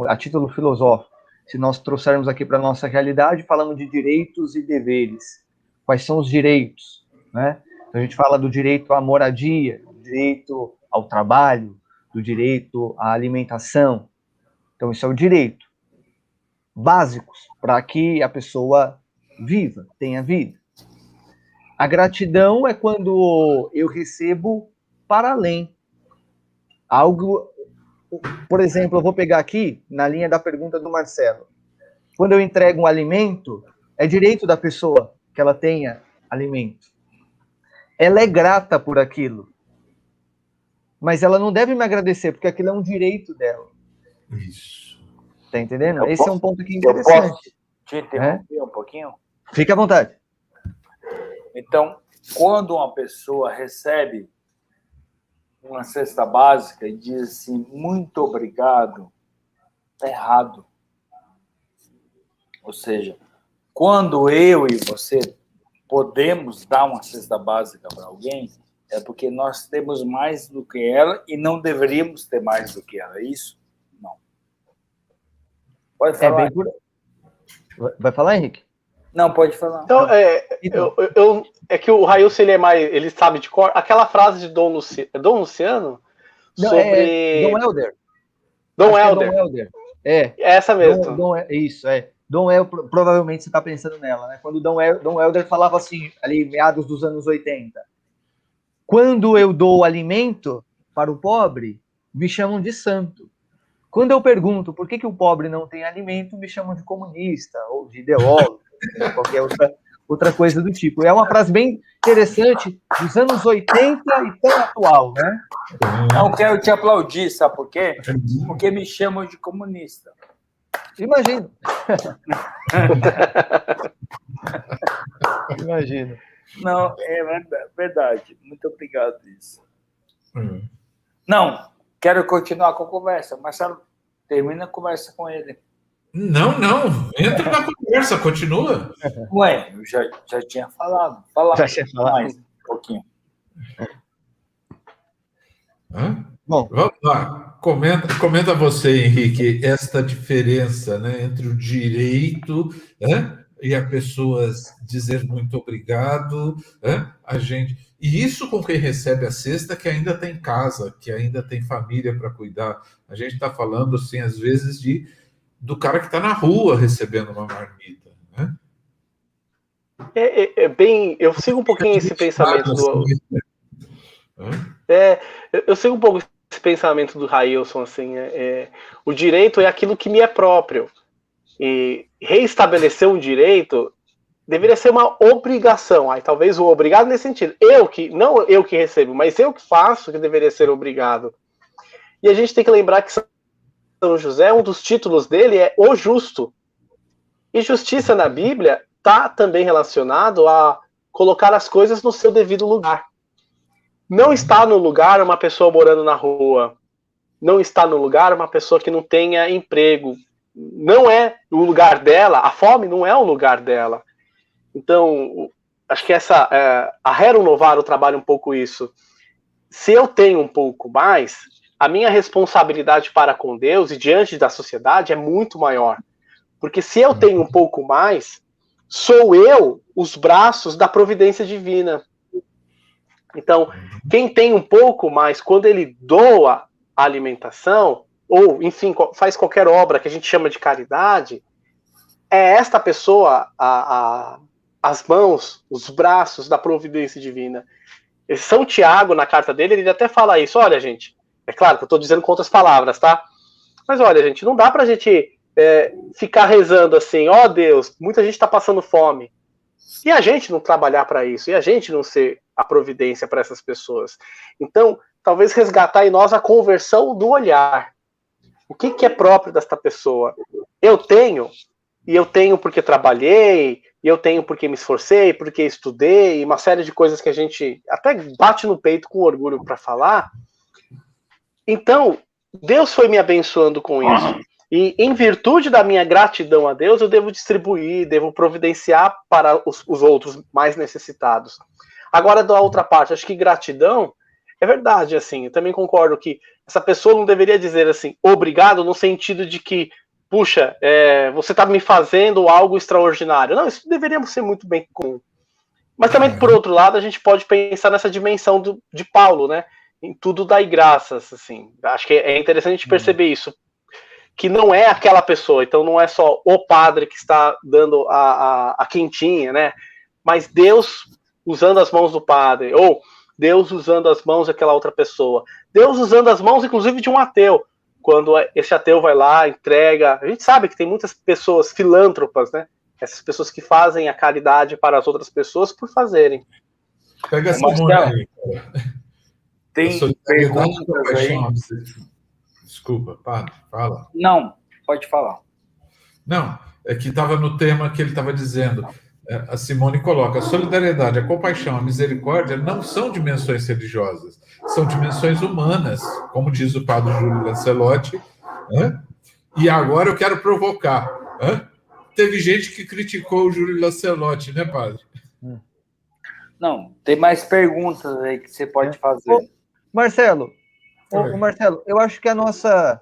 Speaker 4: a título filosófico. Se nós trouxermos aqui para a nossa realidade, falamos de direitos e deveres. Quais são os direitos, né? Então, a gente fala do direito à moradia, do direito ao trabalho, do direito à alimentação. Então, isso é o direito. Básicos para que a pessoa viva, tenha vida. A gratidão é quando eu recebo para além. Algo, por exemplo, eu vou pegar aqui na linha da pergunta do Marcelo. Quando eu entrego um alimento, é direito da pessoa que ela tenha alimento. Ela é grata por aquilo. Mas ela não deve me agradecer, porque aquilo é um direito dela.
Speaker 1: Isso.
Speaker 4: Tá entendendo? Esse é um ponto aqui interessante.
Speaker 2: Eu posso te interromper um pouquinho?
Speaker 4: Fique à vontade.
Speaker 2: Então, quando uma pessoa recebe uma cesta básica e diz assim, muito obrigado, está errado. Ou seja, quando eu e você podemos dar uma cesta básica para alguém, é porque nós temos mais do que ela e não deveríamos ter mais do que ela. É isso? Não. Pode falar.
Speaker 4: Vai falar, Henrique?
Speaker 2: Não, pode falar.
Speaker 3: Então, é que o Railson, ele sabe de cor. Aquela frase de Dom Luciano sobre...
Speaker 4: Dom Helder.
Speaker 3: Dom Helder.
Speaker 4: Dom Helder.
Speaker 3: Essa mesmo.
Speaker 4: Isso. Dom Helder, provavelmente você está pensando nela, né? Quando Dom Helder falava assim, ali meados dos anos 80. Quando eu dou alimento para o pobre, me chamam de santo. Quando eu pergunto por que o pobre não tem alimento, me chamam de comunista ou de ideólogo, qualquer outra coisa do tipo. É uma frase bem interessante dos anos 80 e tão atual, né?
Speaker 2: Não quero te aplaudir, sabe por quê? Porque me chamam de comunista.
Speaker 4: Imagino. Imagino.
Speaker 2: Não, é verdade. Muito obrigado por isso. Não, quero continuar com a conversa. Marcelo, termina a conversa com ele.
Speaker 1: Não. Entra na conversa, continua.
Speaker 2: Ué, eu já tinha falado.
Speaker 4: Já tinha falado.
Speaker 2: Mais um pouquinho.
Speaker 1: Bom, vamos lá. Comenta você, Henrique, esta diferença, né, entre o direito, né, e a pessoa dizer muito obrigado, né, a gente... E isso com quem recebe a cesta, que ainda tem casa, que ainda tem família para cuidar. A gente está falando, assim, às vezes, de do cara que está na rua recebendo uma marmita, né?
Speaker 3: Eu sigo um pouquinho esse pensamento do... eu sigo um pouco esse pensamento do Railson, assim, o direito é aquilo que me é próprio, e reestabelecer um direito deveria ser uma obrigação, aí talvez o obrigado nesse sentido, não eu que recebo, mas eu que faço, que deveria ser obrigado. E a gente tem que lembrar que São José, um dos títulos dele é o justo, e justiça na Bíblia está também relacionado a colocar as coisas no seu devido lugar. Não está no lugar uma pessoa morando na rua, não está no lugar uma pessoa que não tenha emprego, não é o lugar dela, a fome não é o lugar dela. Então, acho que a Rerum Novarum trabalha um pouco isso. Se eu tenho um pouco mais, a minha responsabilidade para com Deus e diante da sociedade é muito maior. Porque se eu tenho um pouco mais, sou eu os braços da providência divina. Então, quem tem um pouco mais, quando ele doa a alimentação, ou, enfim, faz qualquer obra que a gente chama de caridade, é esta pessoa as mãos, os braços da providência divina. São Tiago, na carta dele, ele até fala isso. Olha, gente, é claro que eu estou dizendo com outras palavras, tá? Mas olha, gente, não dá pra gente ficar rezando assim, ó Deus, muita gente está passando fome. E a gente não trabalhar para isso, e a gente não ser a providência para essas pessoas. Então, talvez resgatar em nós a conversão do olhar. O que é próprio desta pessoa? Eu tenho, e eu tenho porque trabalhei, e eu tenho porque me esforcei, porque estudei, e uma série de coisas que a gente até bate no peito com orgulho para falar. Então, Deus foi me abençoando com isso. E em virtude da minha gratidão a Deus, eu devo distribuir, devo providenciar para os outros mais necessitados. Agora, da outra parte, acho que gratidão, é verdade, assim, eu também concordo que essa pessoa não deveria dizer assim, obrigado, no sentido de que, puxa, você está me fazendo algo extraordinário. Não, isso deveria ser muito bem comum. Mas também, por outro lado, a gente pode pensar nessa dimensão de Paulo, né? Em tudo dai graças, assim. Acho que é interessante a gente perceber isso. Que não é aquela pessoa, então não é só o padre que está dando a quentinha, né? Mas Deus usando as mãos do padre, ou Deus usando as mãos daquela outra pessoa. Deus usando as mãos, inclusive, de um ateu. Quando esse ateu vai lá, entrega... A gente sabe que tem muitas pessoas filântropas, né? Essas pessoas que fazem a caridade para as outras pessoas por fazerem.
Speaker 1: Pega essa mão aí.
Speaker 2: Tem perguntas aí?
Speaker 1: Desculpa, padre, fala.
Speaker 2: Não, pode falar.
Speaker 1: Não, é que estava no tema que ele estava dizendo. A Simone coloca: a solidariedade, a compaixão, a misericórdia não são dimensões religiosas, são dimensões humanas, como diz o padre Júlio Lancelotti. E agora eu quero provocar. Teve gente que criticou o Júlio Lancelotti, né, padre?
Speaker 2: Não, tem mais perguntas aí que você pode fazer.
Speaker 4: Marcelo, Marcelo, eu acho que a nossa...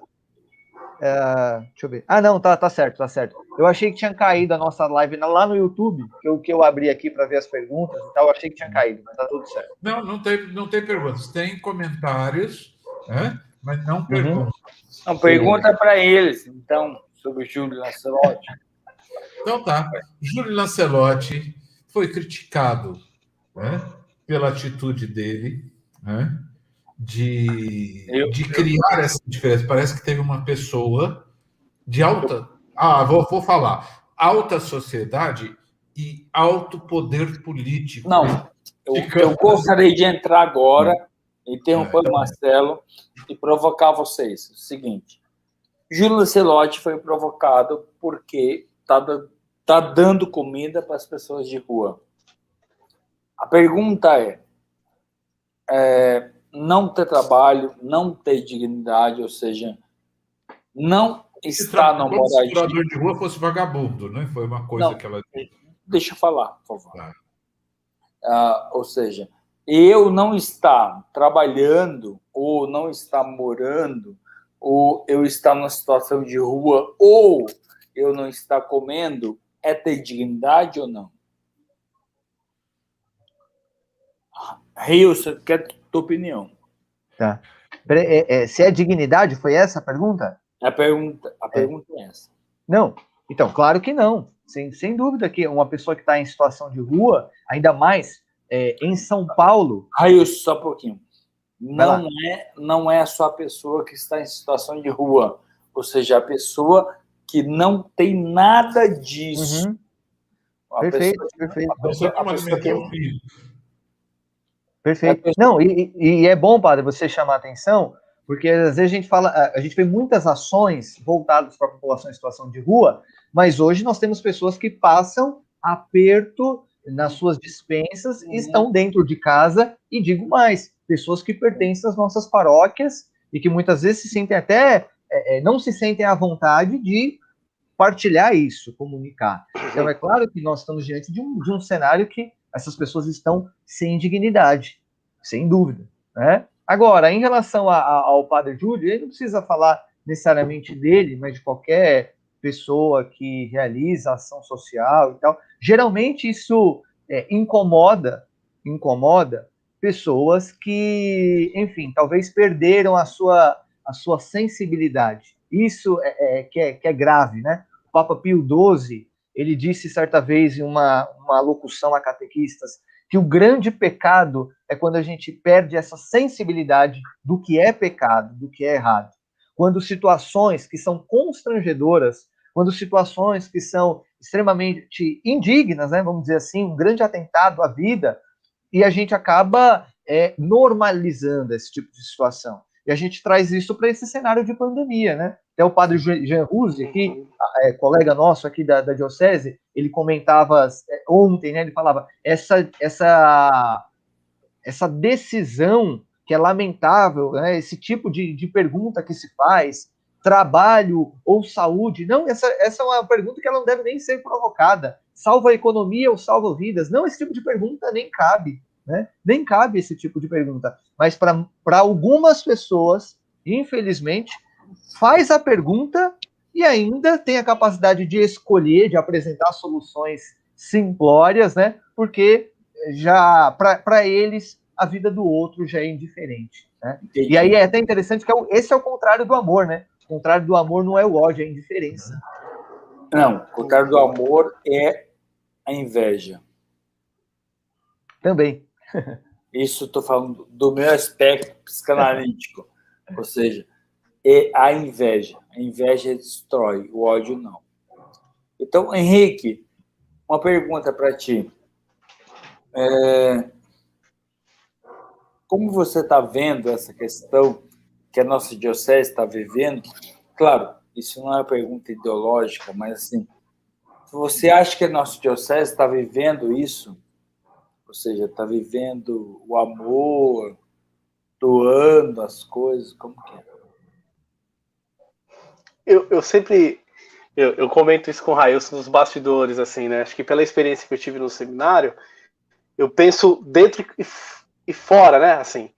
Speaker 4: deixa eu ver. Ah, não, tá certo. Eu achei que tinha caído a nossa live lá no YouTube, que eu abri aqui para ver as perguntas e tal, eu achei que tinha caído, mas tá tudo certo.
Speaker 1: Não tem perguntas. Tem comentários, mas não perguntas.
Speaker 2: Não, pergunta para eles, então, sobre o Júlio Lancelotti.
Speaker 1: Então tá. Júlio Lancelotti foi criticado, pela atitude dele, de criar essa diferença. Parece que teve uma pessoa de alta... vou falar. Alta sociedade e alto poder político.
Speaker 2: Não, eu gostaria de entrar agora, interromper o Marcelo e provocar vocês. O seguinte, Júlio Lancelotti foi provocado porque está dando comida para as pessoas de rua. A pergunta é não ter trabalho, não ter dignidade, ou seja, não está na moradia.
Speaker 1: Se o morador de rua fosse vagabundo, né? Foi uma coisa que ela...
Speaker 2: Deixa eu falar, por favor. Ou seja, eu não estar trabalhando, ou não estar morando, ou eu estar numa situação de rua, ou eu não estar comendo, é ter dignidade ou não? Rilson, quer tua opinião?
Speaker 4: Tá. Se é dignidade, foi essa a pergunta?
Speaker 2: A pergunta é essa.
Speaker 4: Não, então, claro que não. Sem dúvida que uma pessoa que está em situação de rua, ainda mais em São Paulo...
Speaker 2: Railson, só um pouquinho. Não é só a pessoa que está em situação de rua, ou seja, a pessoa que não tem nada disso.
Speaker 4: Uhum. Perfeito.
Speaker 1: A pessoa que alimentar o filho.
Speaker 4: Perfeito. Não, e é bom, padre, você chamar a atenção, porque às vezes a gente vê muitas ações voltadas para a população em situação de rua, mas hoje nós temos pessoas que passam aperto nas suas despensas e estão dentro de casa, e digo mais, pessoas que pertencem às nossas paróquias e que muitas vezes se sentem até, não se sentem à vontade de partilhar isso, comunicar. Então é claro que nós estamos diante de um cenário que essas pessoas estão sem dignidade, sem dúvida, né? Agora, em relação ao Padre Júlio, ele não precisa falar necessariamente dele, mas de qualquer pessoa que realiza ação social e tal. Geralmente isso incomoda pessoas que, enfim, talvez perderam a sua sensibilidade. Isso que é grave, né? O Papa Pio XII, ele disse certa vez em uma locução a catequistas que o grande pecado é quando a gente perde essa sensibilidade do que é pecado, do que é errado. Quando situações que são constrangedoras, quando situações que são extremamente indignas, né, vamos dizer assim, um grande atentado à vida, e a gente acaba normalizando esse tipo de situação. E a gente traz isso para esse cenário de pandemia, né? Até o padre Jean Ruse, aqui, colega nosso aqui da diocese, ele comentava ontem, né? Ele falava, essa decisão que é lamentável, né? Esse tipo de pergunta que se faz, trabalho ou saúde, não, essa é uma pergunta que ela não deve nem ser provocada. Salva a economia ou salva vidas? Não, esse tipo de pergunta nem cabe. Né? Nem cabe esse tipo de pergunta. Mas para algumas pessoas, infelizmente, faz a pergunta e ainda tem a capacidade de escolher, de apresentar soluções simplórias, né? Porque já para eles a vida do outro já é indiferente. Né? E aí é até interessante que esse é o contrário do amor, né? O contrário do amor não é o ódio, é a indiferença.
Speaker 2: Não, o contrário do amor é a inveja.
Speaker 4: Também.
Speaker 2: Isso estou falando do meu aspecto psicanalítico. Ou seja, é a inveja. A inveja destrói, o ódio não. Então, Henrique, uma pergunta para ti. Como você está vendo essa questão que a nossa diocese está vivendo? Claro, isso não é uma pergunta ideológica, mas assim, você acha que a nossa diocese está vivendo isso? Ou seja, está vivendo o amor, doando as coisas, como que é?
Speaker 3: Eu sempre comento isso com o Railson nos bastidores, assim, né? Acho que pela experiência que eu tive no seminário, eu penso dentro e fora, né? Assim,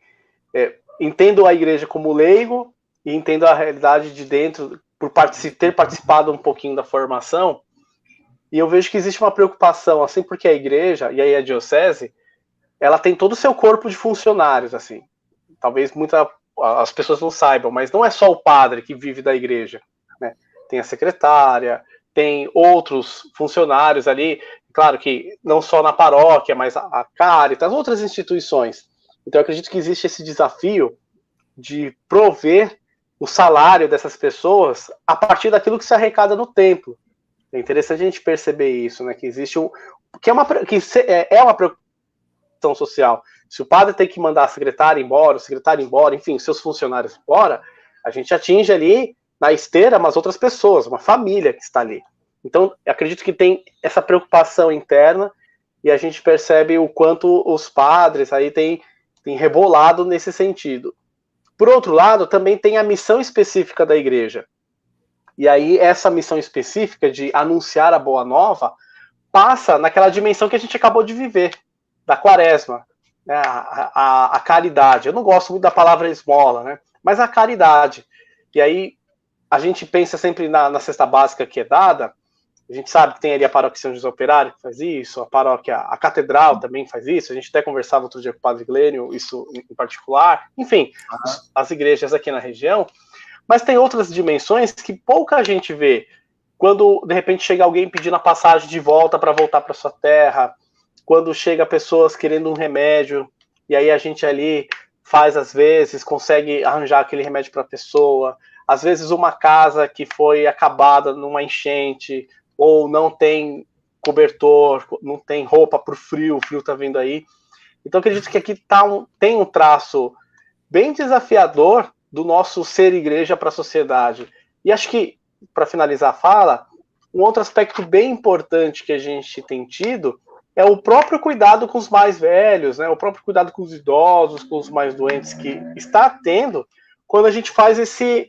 Speaker 3: entendo a igreja como leigo e entendo a realidade de dentro por ter participado um pouquinho da formação. E eu vejo que existe uma preocupação, assim, porque a igreja, e aí a diocese, ela tem todo o seu corpo de funcionários, assim. Talvez as pessoas não saibam, mas não é só o padre que vive da igreja, né? Tem a secretária, tem outros funcionários ali, claro que não só na paróquia, mas a Caritas, outras instituições. Então eu acredito que existe esse desafio de prover o salário dessas pessoas a partir daquilo que se arrecada no templo. É interessante a gente perceber isso, né? Que existe que é uma preocupação social. Se o padre tem que mandar a secretária embora, o secretário embora, enfim, seus funcionários embora, a gente atinge ali na esteira umas outras pessoas, uma família que está ali. Então, eu acredito que tem essa preocupação interna e a gente percebe o quanto os padres aí têm rebolado nesse sentido. Por outro lado, também tem a missão específica da igreja. E aí, essa missão específica de anunciar a boa nova passa naquela dimensão que a gente acabou de viver, da quaresma, né? A caridade. Eu não gosto muito da palavra esmola, né? Mas a caridade. E aí, a gente pensa sempre na cesta básica que é dada. A gente sabe que tem ali a paróquia São José Operário que faz isso, a catedral também faz isso. A gente até conversava outro dia com o padre Glênio, isso em particular. Enfim, as igrejas aqui na região. Mas tem outras dimensões que pouca gente vê. quando de repente chega alguém pedindo a passagem de volta para voltar para sua terra, quando chega pessoas querendo um remédio, e aí a gente ali faz, às vezes, consegue arranjar aquele remédio para a pessoa, às vezes uma casa que foi acabada numa enchente, ou não tem cobertor, não tem roupa para o frio está vindo aí. Então acredito que aqui tem um traço bem desafiador do nosso ser igreja para a sociedade. E acho que, para finalizar a fala, um outro aspecto bem importante que a gente tem tido é o próprio cuidado com os mais velhos, né? O próprio cuidado com os idosos, com os mais doentes que está tendo quando a gente faz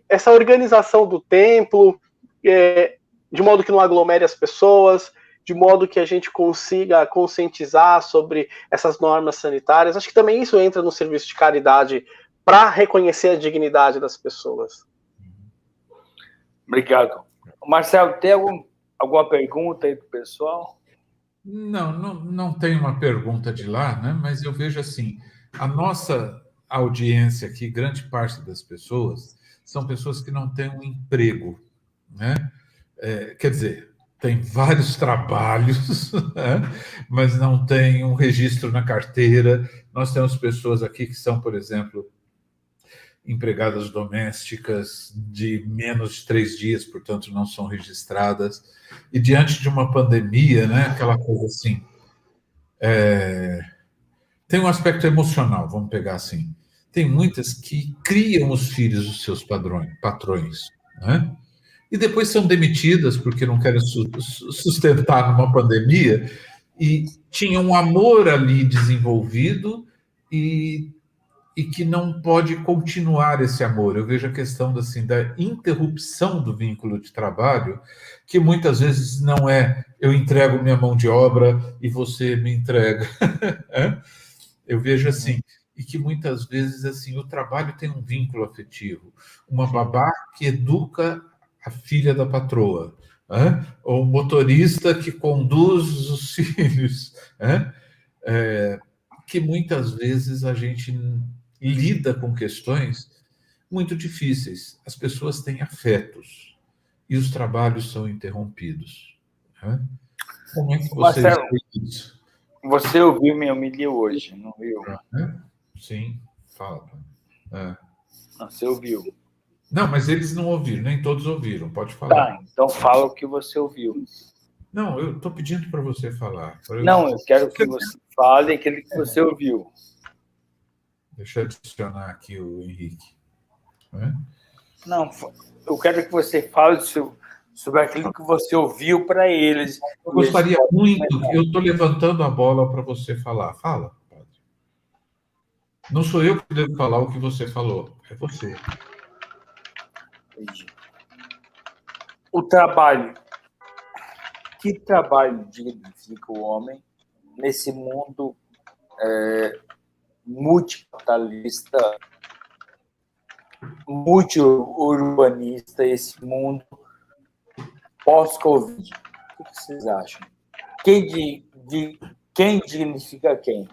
Speaker 3: essa organização do templo, de modo que não aglomere as pessoas, de modo que a gente consiga conscientizar sobre essas normas sanitárias. Acho que também isso entra no serviço de caridade para reconhecer a dignidade das pessoas.
Speaker 2: Obrigado. Marcelo, tem alguma pergunta aí para o pessoal?
Speaker 1: Não tem uma pergunta de lá, né? Mas eu vejo assim, a nossa audiência aqui, grande parte das pessoas, são pessoas que não têm um emprego, né? Quer dizer, tem vários trabalhos, né? Mas não tem um registro na carteira. Nós temos pessoas aqui que são, por exemplo, empregadas domésticas de menos de 3 dias, portanto, não são registradas. E diante de uma pandemia, né, aquela coisa assim, tem um aspecto emocional, vamos pegar assim. Tem muitas que criam os filhos dos seus patrões, né? E depois são demitidas porque não querem sustentar numa pandemia, e tinham um amor ali desenvolvido e que não pode continuar esse amor. Eu vejo a questão assim, da interrupção do vínculo de trabalho, que muitas vezes não é eu entrego minha mão de obra e você me entrega. Eu vejo assim, e que muitas vezes assim, o trabalho tem um vínculo afetivo. Uma babá que educa a filha da patroa, ou um motorista que conduz os filhos, que muitas vezes a gente lida com questões muito difíceis. As pessoas têm afetos e os trabalhos são interrompidos. Como é que você
Speaker 2: Marcelo,
Speaker 1: vê isso?
Speaker 2: Você ouviu minha homilia hoje, não viu?
Speaker 1: Sim, fala.
Speaker 2: Você ouviu.
Speaker 1: Não, mas eles não ouviram, nem todos ouviram, pode falar.
Speaker 2: Tá, então fala o que você ouviu.
Speaker 1: Não, eu estou pedindo para você falar.
Speaker 2: Não, eu quero que você fale aquilo que você ouviu.
Speaker 1: Deixa eu adicionar aqui o Henrique.
Speaker 2: Não, eu quero que você fale sobre aquilo que você ouviu para eles.
Speaker 1: Eu gostaria muito, eu estou levantando a bola para você falar. Fala, padre. Não sou eu que devo falar o que você falou, é você.
Speaker 2: Entendi. O trabalho. Que trabalho dignifica o homem nesse mundo multicapitalista, multi-urbanista, esse mundo pós-Covid? O que vocês acham? Quem dignifica quem?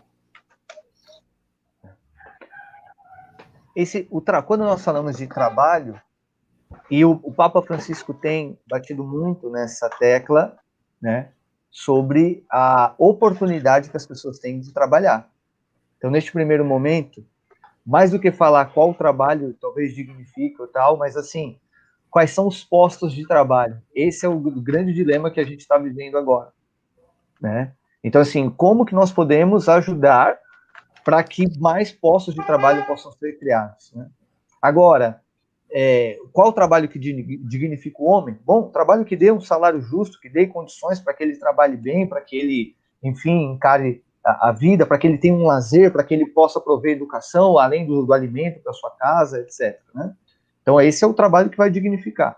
Speaker 4: Quando nós falamos de trabalho, e o Papa Francisco tem batido muito nessa tecla, né, sobre a oportunidade que as pessoas têm de trabalhar. Então, neste primeiro momento, mais do que falar qual trabalho talvez dignifica ou tal, mas assim, quais são os postos de trabalho? Esse é o grande dilema que a gente está vivendo agora, né? Então, assim, como que nós podemos ajudar para que mais postos de trabalho possam ser criados, né? Agora, qual o trabalho que dignifica o homem? Bom, trabalho que dê um salário justo, que dê condições para que ele trabalhe bem, para que ele, enfim, encare a vida, para que ele tenha um lazer, para que ele possa prover educação, além do alimento para sua casa, etc. Né? Então, esse é o trabalho que vai dignificar.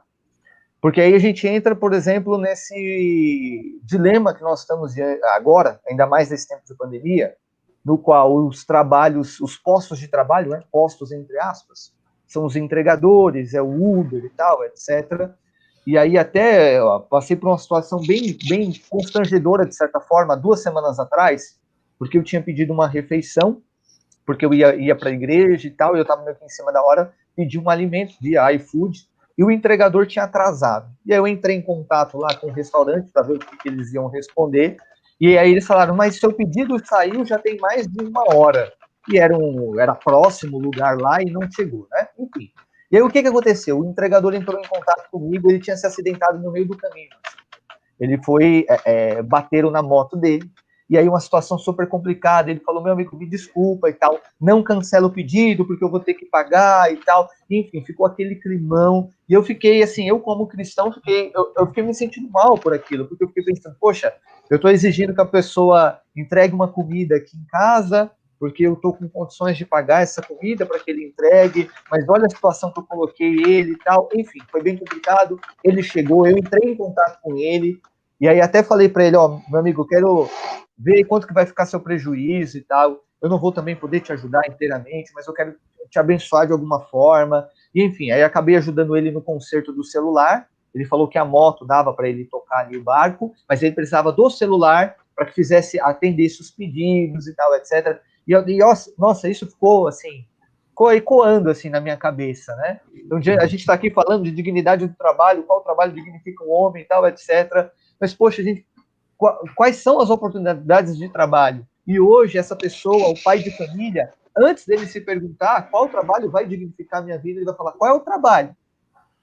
Speaker 4: Porque aí a gente entra, por exemplo, nesse dilema que nós estamos agora, ainda mais nesse tempo de pandemia, no qual os trabalhos, os postos de trabalho, né, postos entre aspas, são os entregadores, é o Uber e tal, etc. E aí até passei por uma situação bem constrangedora, de certa forma, 2 semanas atrás, porque eu tinha pedido uma refeição, porque eu ia para a igreja e tal, e eu estava meio que em cima da hora, pedi um alimento via iFood, e o entregador tinha atrasado. E aí eu entrei em contato lá com o restaurante para ver o que eles iam responder, e aí eles falaram, mas seu pedido saiu já tem mais de 1 hora, e era próximo o lugar lá e não chegou, né? Enfim. E aí o que aconteceu? O entregador entrou em contato comigo, ele tinha se acidentado no meio do caminho. Ele foi, bateram na moto dele, e aí uma situação super complicada, ele falou, meu amigo, me desculpa e tal, não cancela o pedido, porque eu vou ter que pagar e tal, enfim, ficou aquele climão, e eu fiquei assim, eu como cristão, eu fiquei me sentindo mal por aquilo, porque eu fiquei pensando, poxa, eu estou exigindo que a pessoa entregue uma comida aqui em casa, porque eu estou com condições de pagar essa comida para que ele entregue, mas olha a situação que eu coloquei ele e tal, enfim, foi bem complicado, ele chegou, eu entrei em contato com ele, e aí até falei para ele, ó, meu amigo, eu quero ver quanto que vai ficar seu prejuízo e tal, eu não vou também poder te ajudar inteiramente, mas eu quero te abençoar de alguma forma, e enfim, aí acabei ajudando ele no conserto do celular, ele falou que a moto dava para ele tocar ali o barco, mas ele precisava do celular para que atendesse os pedidos e tal, etc., e nossa, isso ficou assim, ficou ecoando assim na minha cabeça, né? Então a gente está aqui falando de dignidade do trabalho, qual trabalho dignifica o homem e tal, etc. Mas, poxa, quais são as oportunidades de trabalho? E hoje essa pessoa, o pai de família, antes dele se perguntar qual trabalho vai dignificar a minha vida, ele vai falar, qual é o trabalho?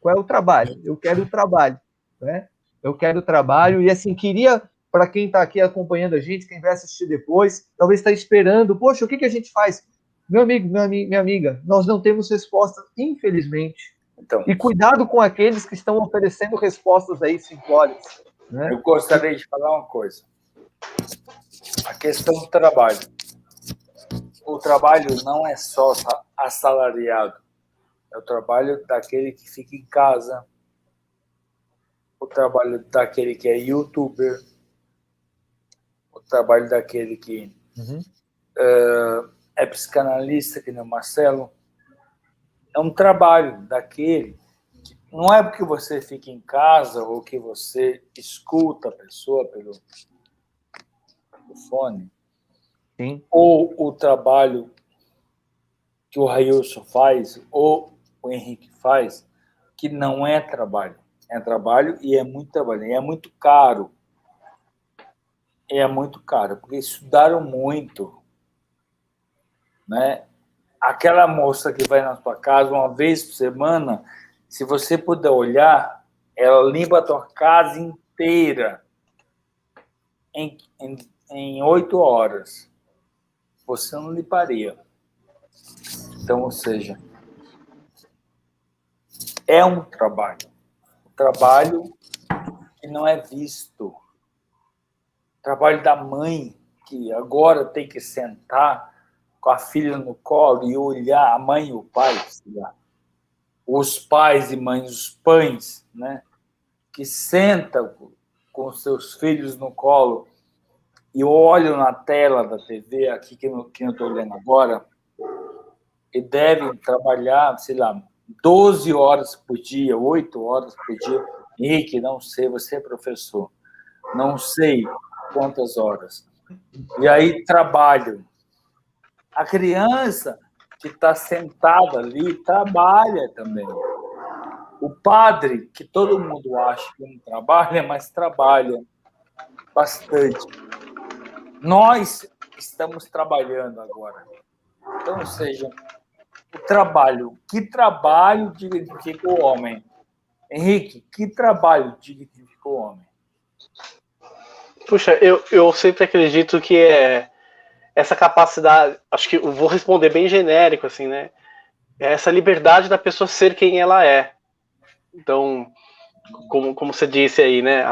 Speaker 4: Qual é o trabalho? Eu quero o trabalho, né? Eu quero o trabalho e assim, queria... Para quem está aqui acompanhando a gente, quem vai assistir depois, talvez está esperando, poxa, o que a gente faz? Meu amigo, minha amiga, nós não temos respostas, infelizmente. Então, e cuidado com aqueles que estão oferecendo respostas aí simplórias. Né?
Speaker 2: Eu gostaria de falar uma coisa. A questão do trabalho. O trabalho não é só assalariado. É o trabalho daquele que fica em casa, o trabalho daquele que é youtuber, o trabalho daquele que é psicanalista, que nem o Marcelo. É um trabalho daquele que não é porque você fica em casa ou que você escuta a pessoa pelo fone. Sim. Ou o trabalho que o Railson faz ou o Henrique faz, que não é trabalho. É trabalho e é muito trabalho. E é muito caro. É muito caro, porque estudaram muito. Né? Aquela moça que vai na sua casa uma vez por semana, se você puder olhar, ela limpa a tua casa inteira em 8 horas. Você não limparia. Então, ou seja, é um trabalho. Um trabalho que não é visto. O trabalho da mãe, que agora tem que sentar com a filha no colo e olhar a mãe e o pai, os pais e mães, os pães, né, que sentam com seus filhos no colo e olham na tela da TV, aqui que eu estou olhando agora, e devem trabalhar, sei lá, 12 horas por dia, 8 horas por dia. Henrique, não sei, você é professor, não sei quantas horas. E aí trabalham. A criança que está sentada ali trabalha também. O padre, que todo mundo acha que não trabalha, mas trabalha bastante. Nós estamos trabalhando agora. Então, ou seja, o trabalho. Que trabalho dignifica o homem? Henrique, que trabalho dignifica o homem?
Speaker 3: Puxa, eu sempre acredito que essa capacidade, acho que eu vou responder bem genérico, assim, né? É essa liberdade da pessoa ser quem ela é. Então, como você disse aí, né?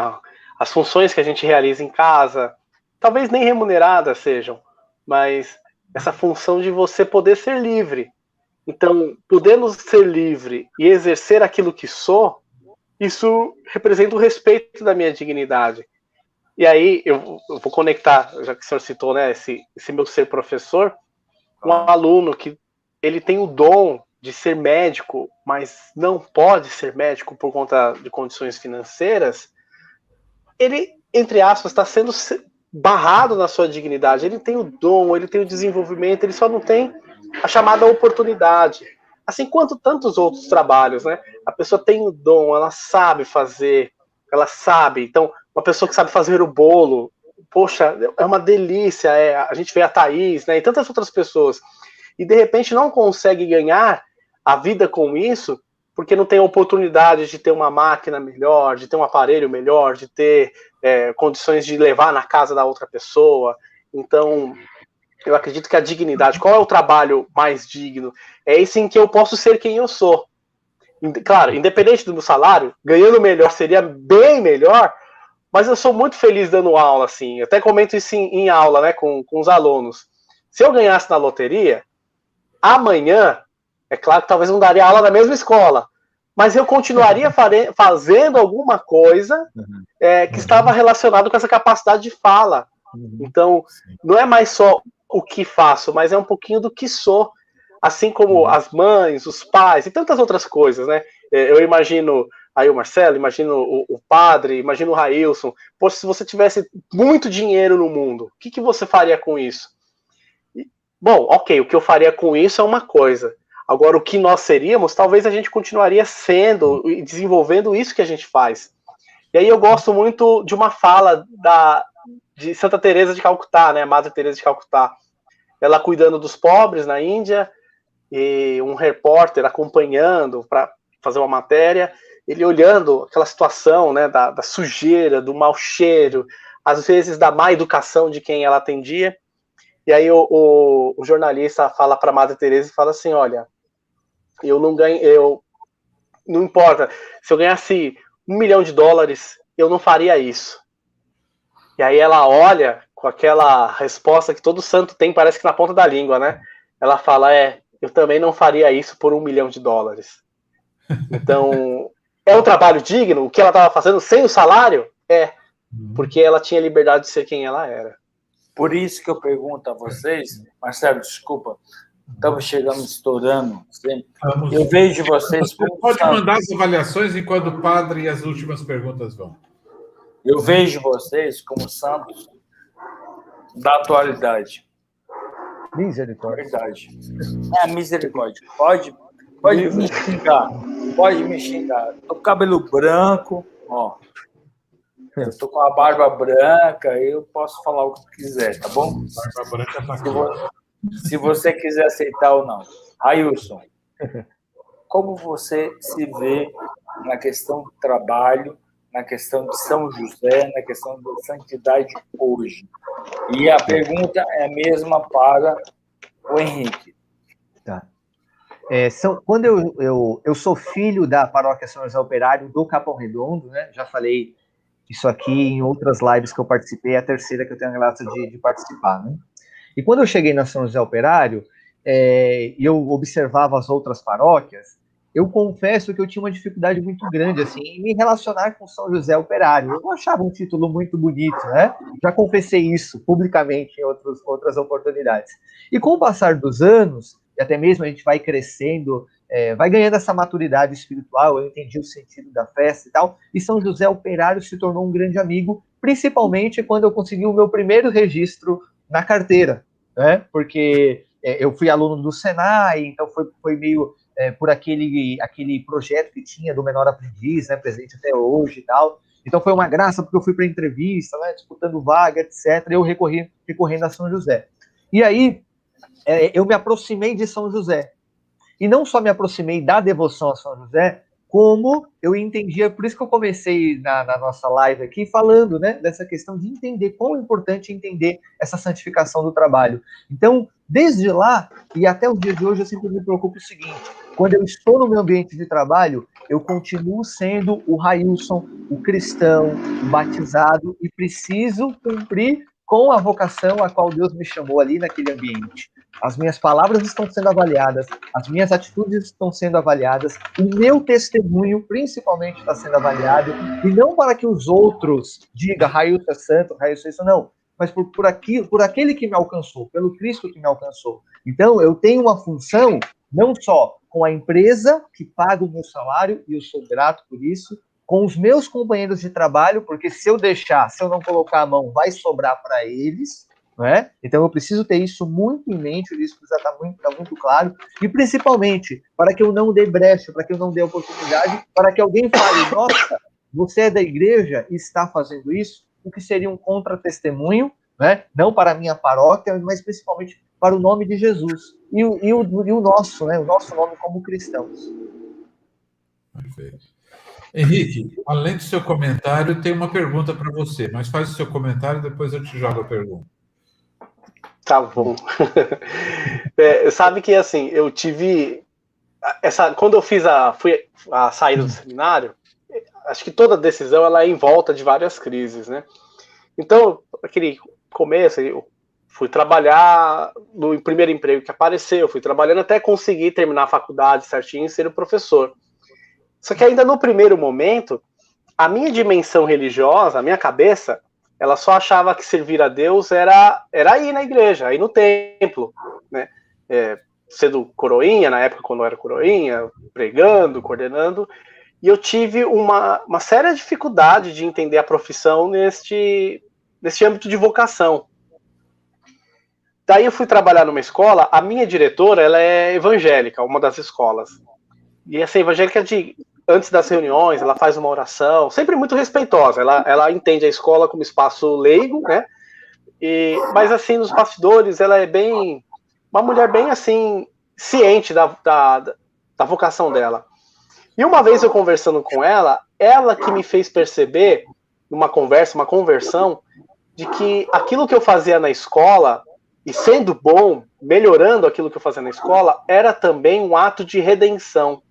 Speaker 3: As funções que a gente realiza em casa, talvez nem remuneradas sejam, mas essa função de você poder ser livre. Então, podendo ser livre e exercer aquilo que sou, isso representa o respeito da minha dignidade. E aí, eu vou conectar, já que o senhor citou, né, esse meu ser professor, um aluno que ele tem o dom de ser médico, mas não pode ser médico por conta de condições financeiras, ele, entre aspas, está sendo barrado na sua dignidade. Ele tem o dom, ele tem o desenvolvimento, ele só não tem a chamada oportunidade. assim quanto tantos outros trabalhos, né? A pessoa tem o dom, ela sabe fazer, ela sabe. Então, uma pessoa que sabe fazer o bolo, poxa, é uma delícia. A gente vê a Thaís, né, e tantas outras pessoas, e de repente não consegue ganhar a vida com isso, porque não tem a oportunidade de ter uma máquina melhor, de ter um aparelho melhor, de ter condições de levar na casa da outra pessoa. Então, eu acredito que a dignidade, qual é o trabalho mais digno? É esse em que eu posso ser quem eu sou. Claro, independente do meu salário, ganhando melhor seria bem melhor, mas eu sou muito feliz dando aula, assim. Eu até comento isso em aula, né, com os alunos. Se eu ganhasse na loteria, amanhã, é claro que talvez não daria aula na mesma escola, mas eu continuaria fazendo alguma coisa que estava relacionado com essa capacidade de fala. Então, não é mais só o que faço, mas é um pouquinho do que sou. Assim como as mães, os pais e tantas outras coisas, né? Eu imagino aí o Marcelo, imagino o padre, imagino o Railson. Poxa, se você tivesse muito dinheiro no mundo, o que você faria com isso? Bom, ok, o que eu faria com isso é uma coisa. Agora, o que nós seríamos, talvez a gente continuaria sendo e desenvolvendo isso que a gente faz. E aí eu gosto muito de uma fala de Santa Teresa de Calcutá, né? Madre Teresa de Calcutá. Ela cuidando dos pobres na Índia, e um repórter acompanhando para fazer uma matéria, ele olhando aquela situação, né, da sujeira, do mau cheiro, às vezes da má educação de quem ela atendia. E aí o jornalista fala para a Madre Teresa e fala assim, olha, não importa, se eu ganhasse $1 milhão, eu não faria isso. E aí ela olha com aquela resposta que todo santo tem, parece que na ponta da língua, né? Ela fala, eu também não faria isso por $1 milhão. Então, é um trabalho digno? O que ela estava fazendo sem o salário? Porque ela tinha liberdade de ser quem ela era.
Speaker 2: Por isso que eu pergunto a vocês, Marcelo, desculpa, estamos chegando, estourando. Eu vejo vocês como...
Speaker 1: Você pode mandar as avaliações enquanto o padre e as últimas perguntas vão.
Speaker 2: Eu vejo vocês como santos da atualidade.
Speaker 4: Misericórdia.
Speaker 2: Verdade. Misericórdia. Pode me xingar. Pode me xingar. Tô com cabelo branco, ó. Eu tô com a barba branca, eu posso falar o que quiser, tá bom?
Speaker 1: Barba branca tá aqui.
Speaker 2: Se você quiser aceitar ou não. Railson, como você se vê na questão do trabalho, na questão de São José, na questão da santidade hoje? E a pergunta é a mesma para o Henrique.
Speaker 4: Tá. Quando eu sou filho da paróquia São José Operário do Capão Redondo, né? Já falei isso aqui em outras lives que eu participei, é a terceira que eu tenho a graça de participar, né? E quando eu cheguei na São José Operário, e eu observava as outras paróquias, eu confesso que eu tinha uma dificuldade muito grande, assim, em me relacionar com São José Operário. Eu não achava um título muito bonito, né? Já confessei isso publicamente em outras oportunidades. E com o passar dos anos, e até mesmo a gente vai crescendo, vai ganhando essa maturidade espiritual, eu entendi o sentido da festa e tal, e São José Operário se tornou um grande amigo, principalmente quando eu consegui o meu primeiro registro na carteira, né? Porque eu fui aluno do Senai, então foi meio por aquele projeto que tinha do menor aprendiz, né, presente até hoje e tal. Então foi uma graça, porque eu fui para entrevista, né, disputando vaga, etc. E eu recorrendo a São José. E aí eu me aproximei de São José. E não só me aproximei da devoção a São José, como eu entendia, por isso que eu comecei na nossa live aqui falando, né, dessa questão de entender quão é importante entender essa santificação do trabalho. Então, desde lá e até o dia de hoje, eu sempre me preocupo o seguinte: quando eu estou no meu ambiente de trabalho, eu continuo sendo o Railson, o cristão, o batizado, e preciso cumprir com a vocação a qual Deus me chamou ali naquele ambiente. As minhas palavras estão sendo avaliadas, as minhas atitudes estão sendo avaliadas, o meu testemunho, principalmente, está sendo avaliado, e não para que os outros digam, Railson é santo, Railson é isso, não, mas por aquele que me alcançou, pelo Cristo que me alcançou. Então, eu tenho uma função, não só com a empresa que paga o meu salário, e eu sou grato por isso, com os meus companheiros de trabalho, porque se eu não colocar a mão, vai sobrar para eles, não é? Então eu preciso ter isso muito em mente, isso precisa estar muito claro, e principalmente para que eu não dê brecha, para que eu não dê oportunidade, para que alguém fale, nossa, você é da igreja e está fazendo isso, o que seria um contra-testemunho, né? Não para a minha paróquia, mas principalmente para o nome de Jesus e o nosso, né? O nosso nome como cristãos.
Speaker 1: Perfeito. Henrique, além do seu comentário, tem uma pergunta para você, mas faz o seu comentário, depois eu te jogo a pergunta.
Speaker 3: Tá bom. Sabe que, assim, eu tive... quando eu fui a saída do seminário, acho que toda decisão ela é em volta de várias crises, né? Então, aquele começo, eu fui trabalhar no primeiro emprego que apareceu, fui trabalhando até conseguir terminar a faculdade certinho e ser o professor. Só que ainda no primeiro momento, a minha dimensão religiosa, a minha cabeça, ela só achava que servir a Deus era ir na igreja, ir no templo, né? Sendo coroinha, na época quando eu era coroinha, pregando, coordenando, e eu tive uma séria dificuldade de entender a profissão neste âmbito de vocação. Daí eu fui trabalhar numa escola, a minha diretora, ela é evangélica, uma das escolas. E essa evangélica, antes das reuniões, ela faz uma oração, sempre muito respeitosa, ela entende a escola como espaço leigo, né? Mas assim, nos bastidores, ela é uma mulher bem assim, ciente da vocação dela. E uma vez eu conversando com ela que me fez perceber, numa conversa, uma conversão, de que aquilo que eu fazia na escola, e sendo bom, melhorando aquilo que eu fazia na escola, era também um ato de redenção.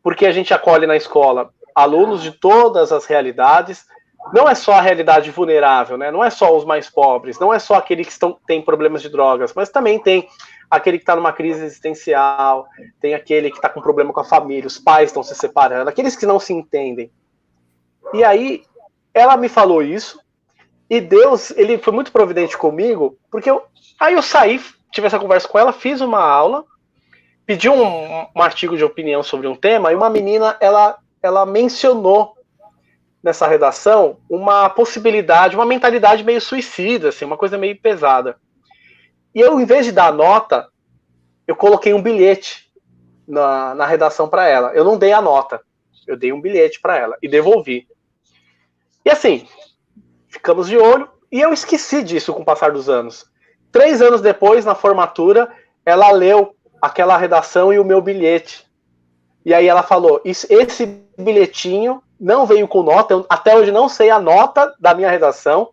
Speaker 3: Porque a gente acolhe na escola alunos de todas as realidades, não é só a realidade vulnerável, né? Não é só os mais pobres, não é só aquele que tem problemas de drogas, mas também tem aquele que está numa crise existencial, tem aquele que está com problema com a família, os pais estão se separando, aqueles que não se entendem. E aí, ela me falou isso, e Deus, ele foi muito providente comigo, porque aí eu saí, tive essa conversa com ela, fiz uma aula, pedi um artigo de opinião sobre um tema, e uma menina, ela mencionou nessa redação uma possibilidade, uma mentalidade meio suicida, assim, uma coisa meio pesada. E eu, em vez de dar nota, eu coloquei um bilhete na redação para ela. Eu não dei a nota, eu dei um bilhete para ela e devolvi. E assim, ficamos de olho, e eu esqueci disso com o passar dos anos. 3 anos depois, na formatura, ela leu aquela redação e o meu bilhete. E aí ela falou, esse bilhetinho não veio com nota, eu até hoje não sei a nota da minha redação,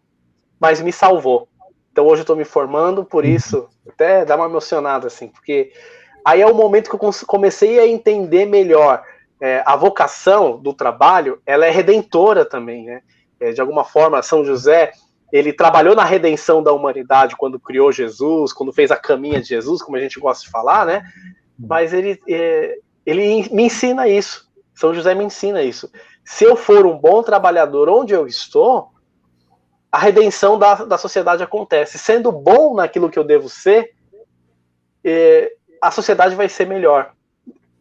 Speaker 3: mas me salvou. Então hoje eu estou me formando, por isso, até dá uma emocionada, assim, porque aí é o momento que eu comecei a entender melhor a vocação do trabalho, ela é redentora também, né? De alguma forma, São José, ele trabalhou na redenção da humanidade quando criou Jesus, quando fez a caminha de Jesus, como a gente gosta de falar, né? Mas ele me ensina isso. São José me ensina isso. Se eu for um bom trabalhador onde eu estou, a redenção da sociedade acontece. Sendo bom naquilo que eu devo ser, a sociedade vai ser melhor.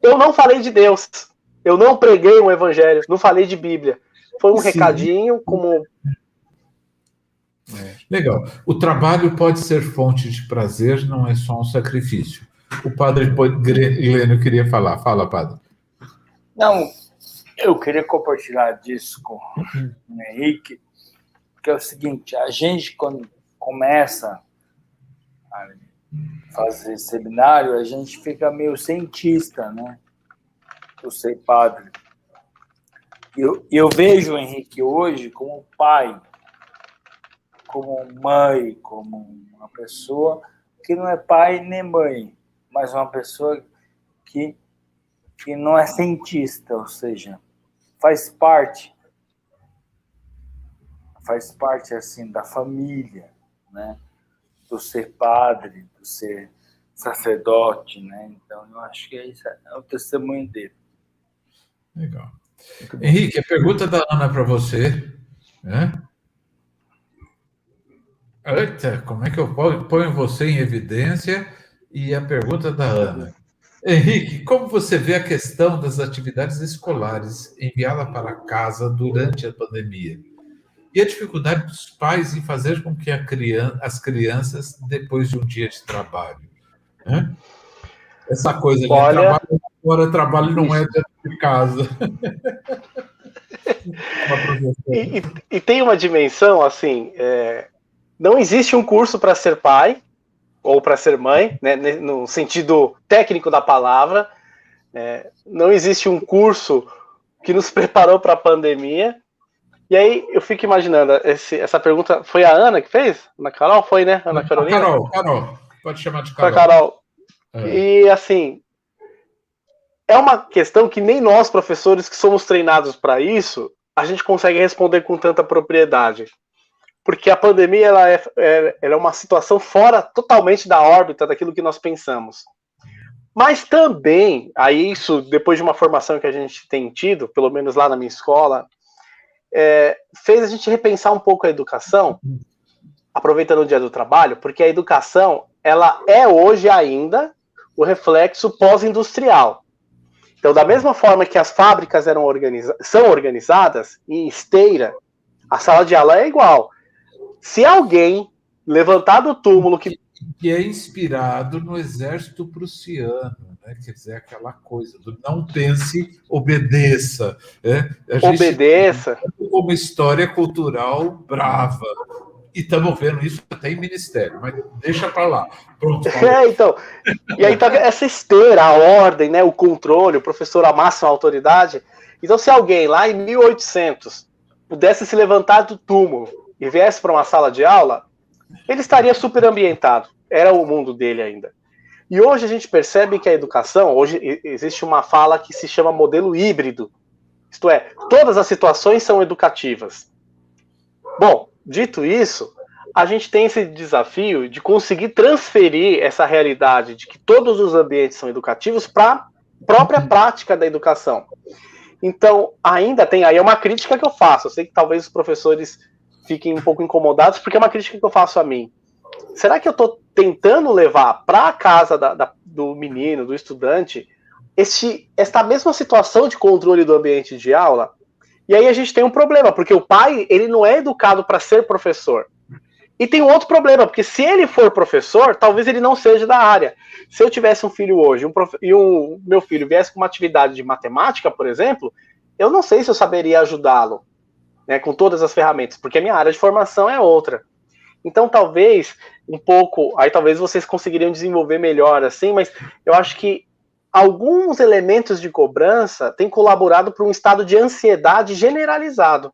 Speaker 3: Eu não falei de Deus. Eu não preguei um evangelho. Não falei de Bíblia. Foi um recadinho como...
Speaker 1: Legal. O trabalho pode ser fonte de prazer, não é só um sacrifício. O padre Glênio queria falar. Fala, padre.
Speaker 2: Não, eu queria compartilhar disso com o Henrique, que é o seguinte, a gente, quando começa a fazer seminário, a gente fica meio cientista, né? Por ser padre. Eu vejo o Henrique hoje como pai, como mãe, como uma pessoa que não é pai nem mãe, mas uma pessoa que não é cientista, ou seja, faz parte assim da família, né? Do ser padre, do ser sacerdote, né? Então eu acho que isso é o testemunho dele.
Speaker 1: Legal. Henrique, a pergunta da Ana para você, né? Eita, como é que eu ponho você em evidência? E a pergunta da Ana. Henrique, como você vê a questão das atividades escolares enviadas para casa durante a pandemia? E a dificuldade dos pais em fazer com que as crianças, depois de um dia de trabalho, né? Essa coisa de trabalho fora, trabalho não é dentro de casa.
Speaker 3: E tem uma dimensão, assim, não existe um curso para ser pai ou para ser mãe, né, no sentido técnico da palavra. Não existe um curso que nos preparou para a pandemia. E aí eu fico imaginando, essa pergunta foi a Ana que fez? Ana Carol? Foi, né? Ana Carolina?
Speaker 1: Carol. Pode chamar de
Speaker 3: Carol.
Speaker 1: Foi a Carol.
Speaker 3: E assim, é uma questão que nem nós, professores que somos treinados para isso, a gente consegue responder com tanta propriedade. Porque a pandemia ela é uma situação fora totalmente da órbita daquilo que nós pensamos. Mas também, aí isso, depois de uma formação que a gente tem tido, pelo menos lá na minha escola, fez a gente repensar um pouco a educação, aproveitando o dia do trabalho, porque a educação, ela é hoje ainda o reflexo pós-industrial. Então, da mesma forma que as fábricas são organizadas em esteira, a sala de aula é igual. Se alguém levantar do túmulo que
Speaker 1: é inspirado no exército prussiano, né? Quer dizer, aquela coisa do não pense, obedeça.
Speaker 3: Obedeça.
Speaker 1: Uma história cultural brava. E estamos vendo isso até em ministério, mas deixa para lá. Pronto.
Speaker 3: Então, e aí tá essa esteira, a ordem, né, o controle, o professor, a máxima autoridade. Então, se alguém lá em 1800 pudesse se levantar do túmulo e viesse para uma sala de aula, ele estaria super ambientado. Era o mundo dele ainda. E hoje a gente percebe que a educação, hoje existe uma fala que se chama modelo híbrido. Isto é, todas as situações são educativas. Bom, dito isso, a gente tem esse desafio de conseguir transferir essa realidade de que todos os ambientes são educativos para a própria prática da educação. Então, ainda tem, aí é uma crítica que eu faço, eu sei que talvez os professores fiquem um pouco incomodados, porque é uma crítica que eu faço a mim. Será que eu estou tentando levar para a casa do menino, do estudante, esta mesma situação de controle do ambiente de aula? E aí a gente tem um problema, porque o pai, ele não é educado para ser professor. E tem um outro problema, porque se ele for professor, talvez ele não seja da área. Se eu tivesse um filho hoje, e o meu filho viesse com uma atividade de matemática, por exemplo, eu não sei se eu saberia ajudá-lo, né, com todas as ferramentas, porque a minha área de formação é outra. Então, talvez, um pouco, aí talvez vocês conseguiriam desenvolver melhor, assim, mas eu acho que alguns elementos de cobrança têm colaborado para um estado de ansiedade generalizado.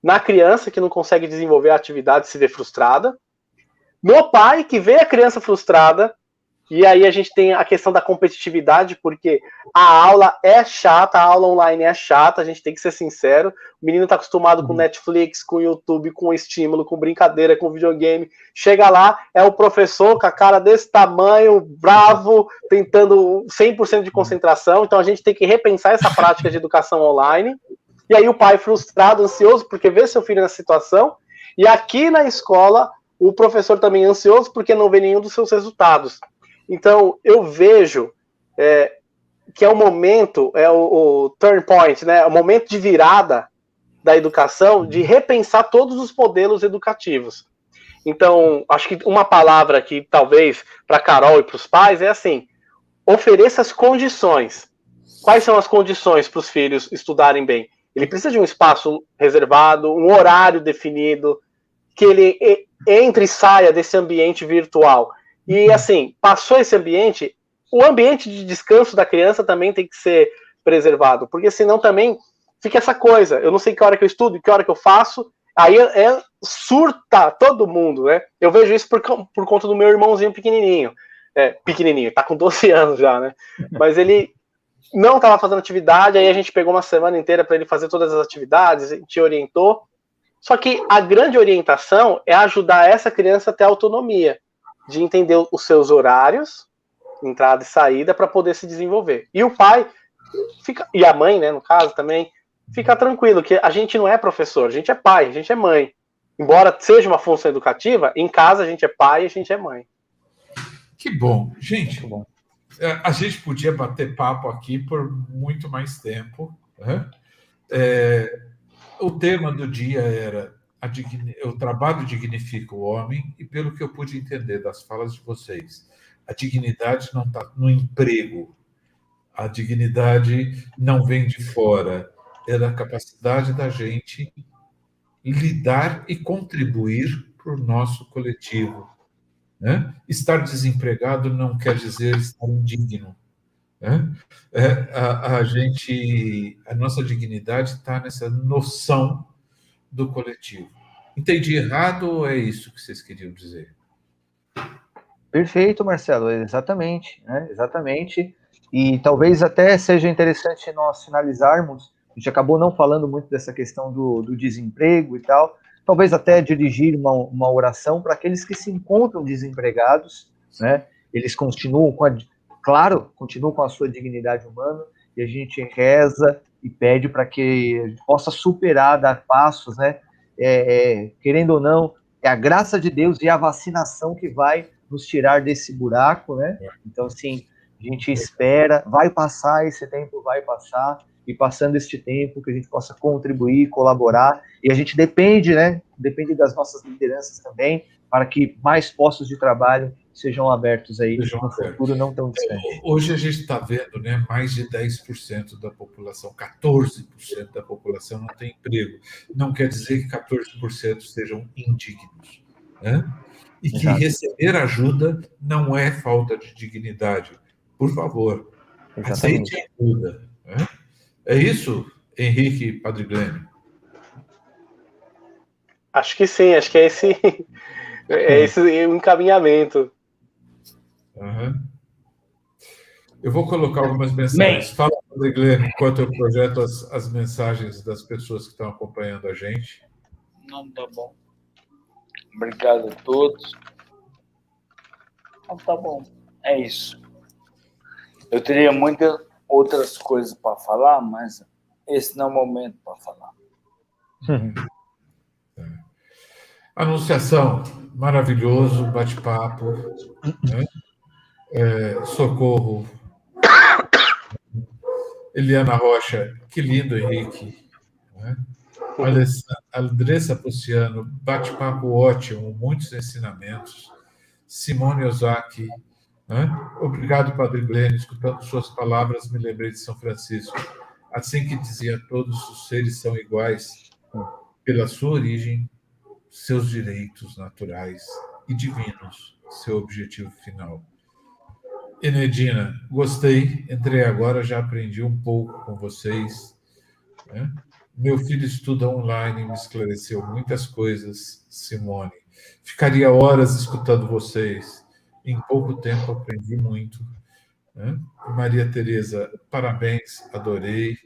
Speaker 3: Na criança, que não consegue desenvolver a atividade, se vê frustrada. No pai, que vê a criança frustrada. E aí a gente tem a questão da competitividade, porque a aula é chata, a aula online é chata, a gente tem que ser sincero. O menino está acostumado com Netflix, com YouTube, com estímulo, com brincadeira, com videogame. Chega lá, é o professor com a cara desse tamanho, bravo, tentando 100% de concentração. Então a gente tem que repensar essa prática de educação online. E aí o pai frustrado, ansioso, porque vê seu filho nessa situação. E aqui na escola, o professor também ansioso, porque não vê nenhum dos seus resultados. Então, eu vejo que é o momento, o turn point, né? O momento de virada da educação, de repensar todos os modelos educativos. Então, acho que uma palavra que talvez para a Carol e para os pais é assim, ofereça as condições. Quais são as condições para os filhos estudarem bem? Ele precisa de um espaço reservado, um horário definido, que ele entre e saia desse ambiente virtual. E, assim, passou esse ambiente, o ambiente de descanso da criança também tem que ser preservado, porque senão também fica essa coisa, eu não sei que hora que eu estudo, que hora que eu faço, aí surta todo mundo, né? Eu vejo isso por conta do meu irmãozinho pequenininho, tá com 12 anos já, né? Mas ele não estava fazendo atividade, aí a gente pegou uma semana inteira para ele fazer todas as atividades, a gente orientou, só que a grande orientação é ajudar essa criança a ter autonomia, de entender os seus horários, entrada e saída, para poder se desenvolver. E o pai, e a mãe, né, no caso também, fica tranquilo, que a gente não é professor, a gente é pai, a gente é mãe. Embora seja uma função educativa, em casa a gente é pai e a gente é mãe.
Speaker 1: Que bom. Gente, que bom. A gente podia bater papo aqui por muito mais tempo. Né? O tema do dia era o trabalho dignifica o homem, e pelo que eu pude entender das falas de vocês, a dignidade não está no emprego, a dignidade não vem de fora, é da capacidade da gente lidar e contribuir para o nosso coletivo. Né? Estar desempregado não quer dizer estar indigno. Né? A nossa dignidade está nessa noção do coletivo. Entendi errado ou é isso que vocês queriam dizer?
Speaker 4: Perfeito, Marcelo, exatamente, né? Exatamente. E talvez até seja interessante nós finalizarmos, a gente acabou não falando muito dessa questão do desemprego e tal, talvez até dirigir uma oração para aqueles que se encontram desempregados, né? Eles continuam continuam com a sua dignidade humana, e a gente reza e pede para que a gente possa superar, dar passos, né? Querendo ou não, é a graça de Deus e a vacinação que vai nos tirar desse buraco, né? Então, assim, a gente espera, vai passar, esse tempo vai passar, e passando este tempo que a gente possa contribuir, colaborar, e a gente depende, né? Depende das nossas lideranças também, para que mais postos de trabalho sejam abertos aí no futuro não tão distante.
Speaker 1: Hoje a gente está vendo, né, mais de 10% da população, 14% da população não tem emprego. Não quer dizer que 14% sejam indignos, né? E que receber ajuda não é falta de dignidade. Por favor, aceite ajuda. Né? É isso, Henrique Padrigleni?
Speaker 3: Acho que sim, acho que é esse o encaminhamento.
Speaker 1: Uhum. Eu vou colocar algumas mensagens. Fala, Padrigleni, enquanto eu projeto as mensagens das pessoas que estão acompanhando a gente.
Speaker 2: Não, tá bom. Obrigado a todos. Então, tá bom. É isso. Eu teria muitas outras coisas para falar, mas esse não é o momento para falar.
Speaker 1: Anunciação, maravilhoso, bate-papo, né? Socorro. Eliana Rocha, que lindo, Henrique. Né? Andressa Puciano, bate-papo ótimo, muitos ensinamentos. Simone Ozaki, né? Obrigado, Padre Glênio, escutando suas palavras, me lembrei de São Francisco. Assim que dizia, todos os seres são iguais pela sua origem, seus direitos naturais e divinos, seu objetivo final. Enedina, gostei, entrei agora, já aprendi um pouco com vocês. Né? Meu filho estuda online, me esclareceu muitas coisas, Simone. Ficaria horas escutando vocês. Em pouco tempo aprendi muito. Né? Maria Tereza, parabéns, adorei.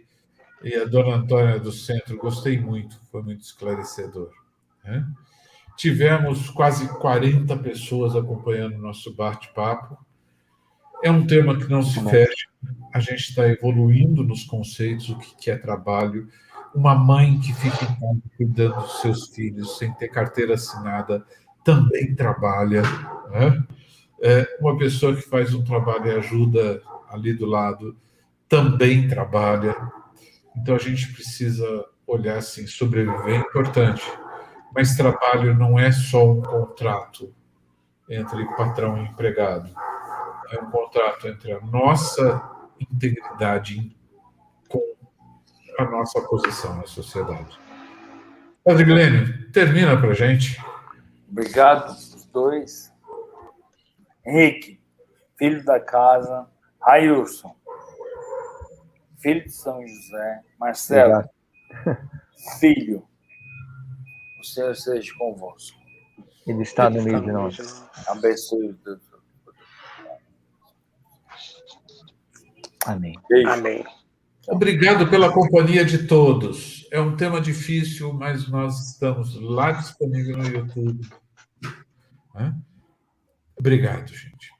Speaker 1: E a Dona Antônia do Centro, gostei muito, foi muito esclarecedor. Né? Tivemos quase 40 pessoas acompanhando o nosso bate-papo. É um tema que não se fecha, a gente está evoluindo nos conceitos, o que é trabalho. Uma mãe que fica em casa cuidando dos seus filhos, sem ter carteira assinada, também trabalha. Né? Uma pessoa que faz um trabalho e ajuda ali do lado, também trabalha. Então, a gente precisa olhar assim, sobreviver é importante, mas trabalho não é só um contrato entre patrão e empregado. É um contrato entre a nossa integridade com a nossa posição na sociedade. Padre Glênio, termina para a gente.
Speaker 2: Obrigado, os dois. Henrique, filho da casa. Railson, filho de São José. Marcelo, filho. O Senhor seja convosco.
Speaker 4: Ele está no meio de nós.
Speaker 2: Abençoe Deus.
Speaker 4: Amém.
Speaker 2: Beijo.
Speaker 3: Amém.
Speaker 1: Obrigado pela companhia de todos. É um tema difícil, mas nós estamos lá disponível no YouTube. Obrigado, gente.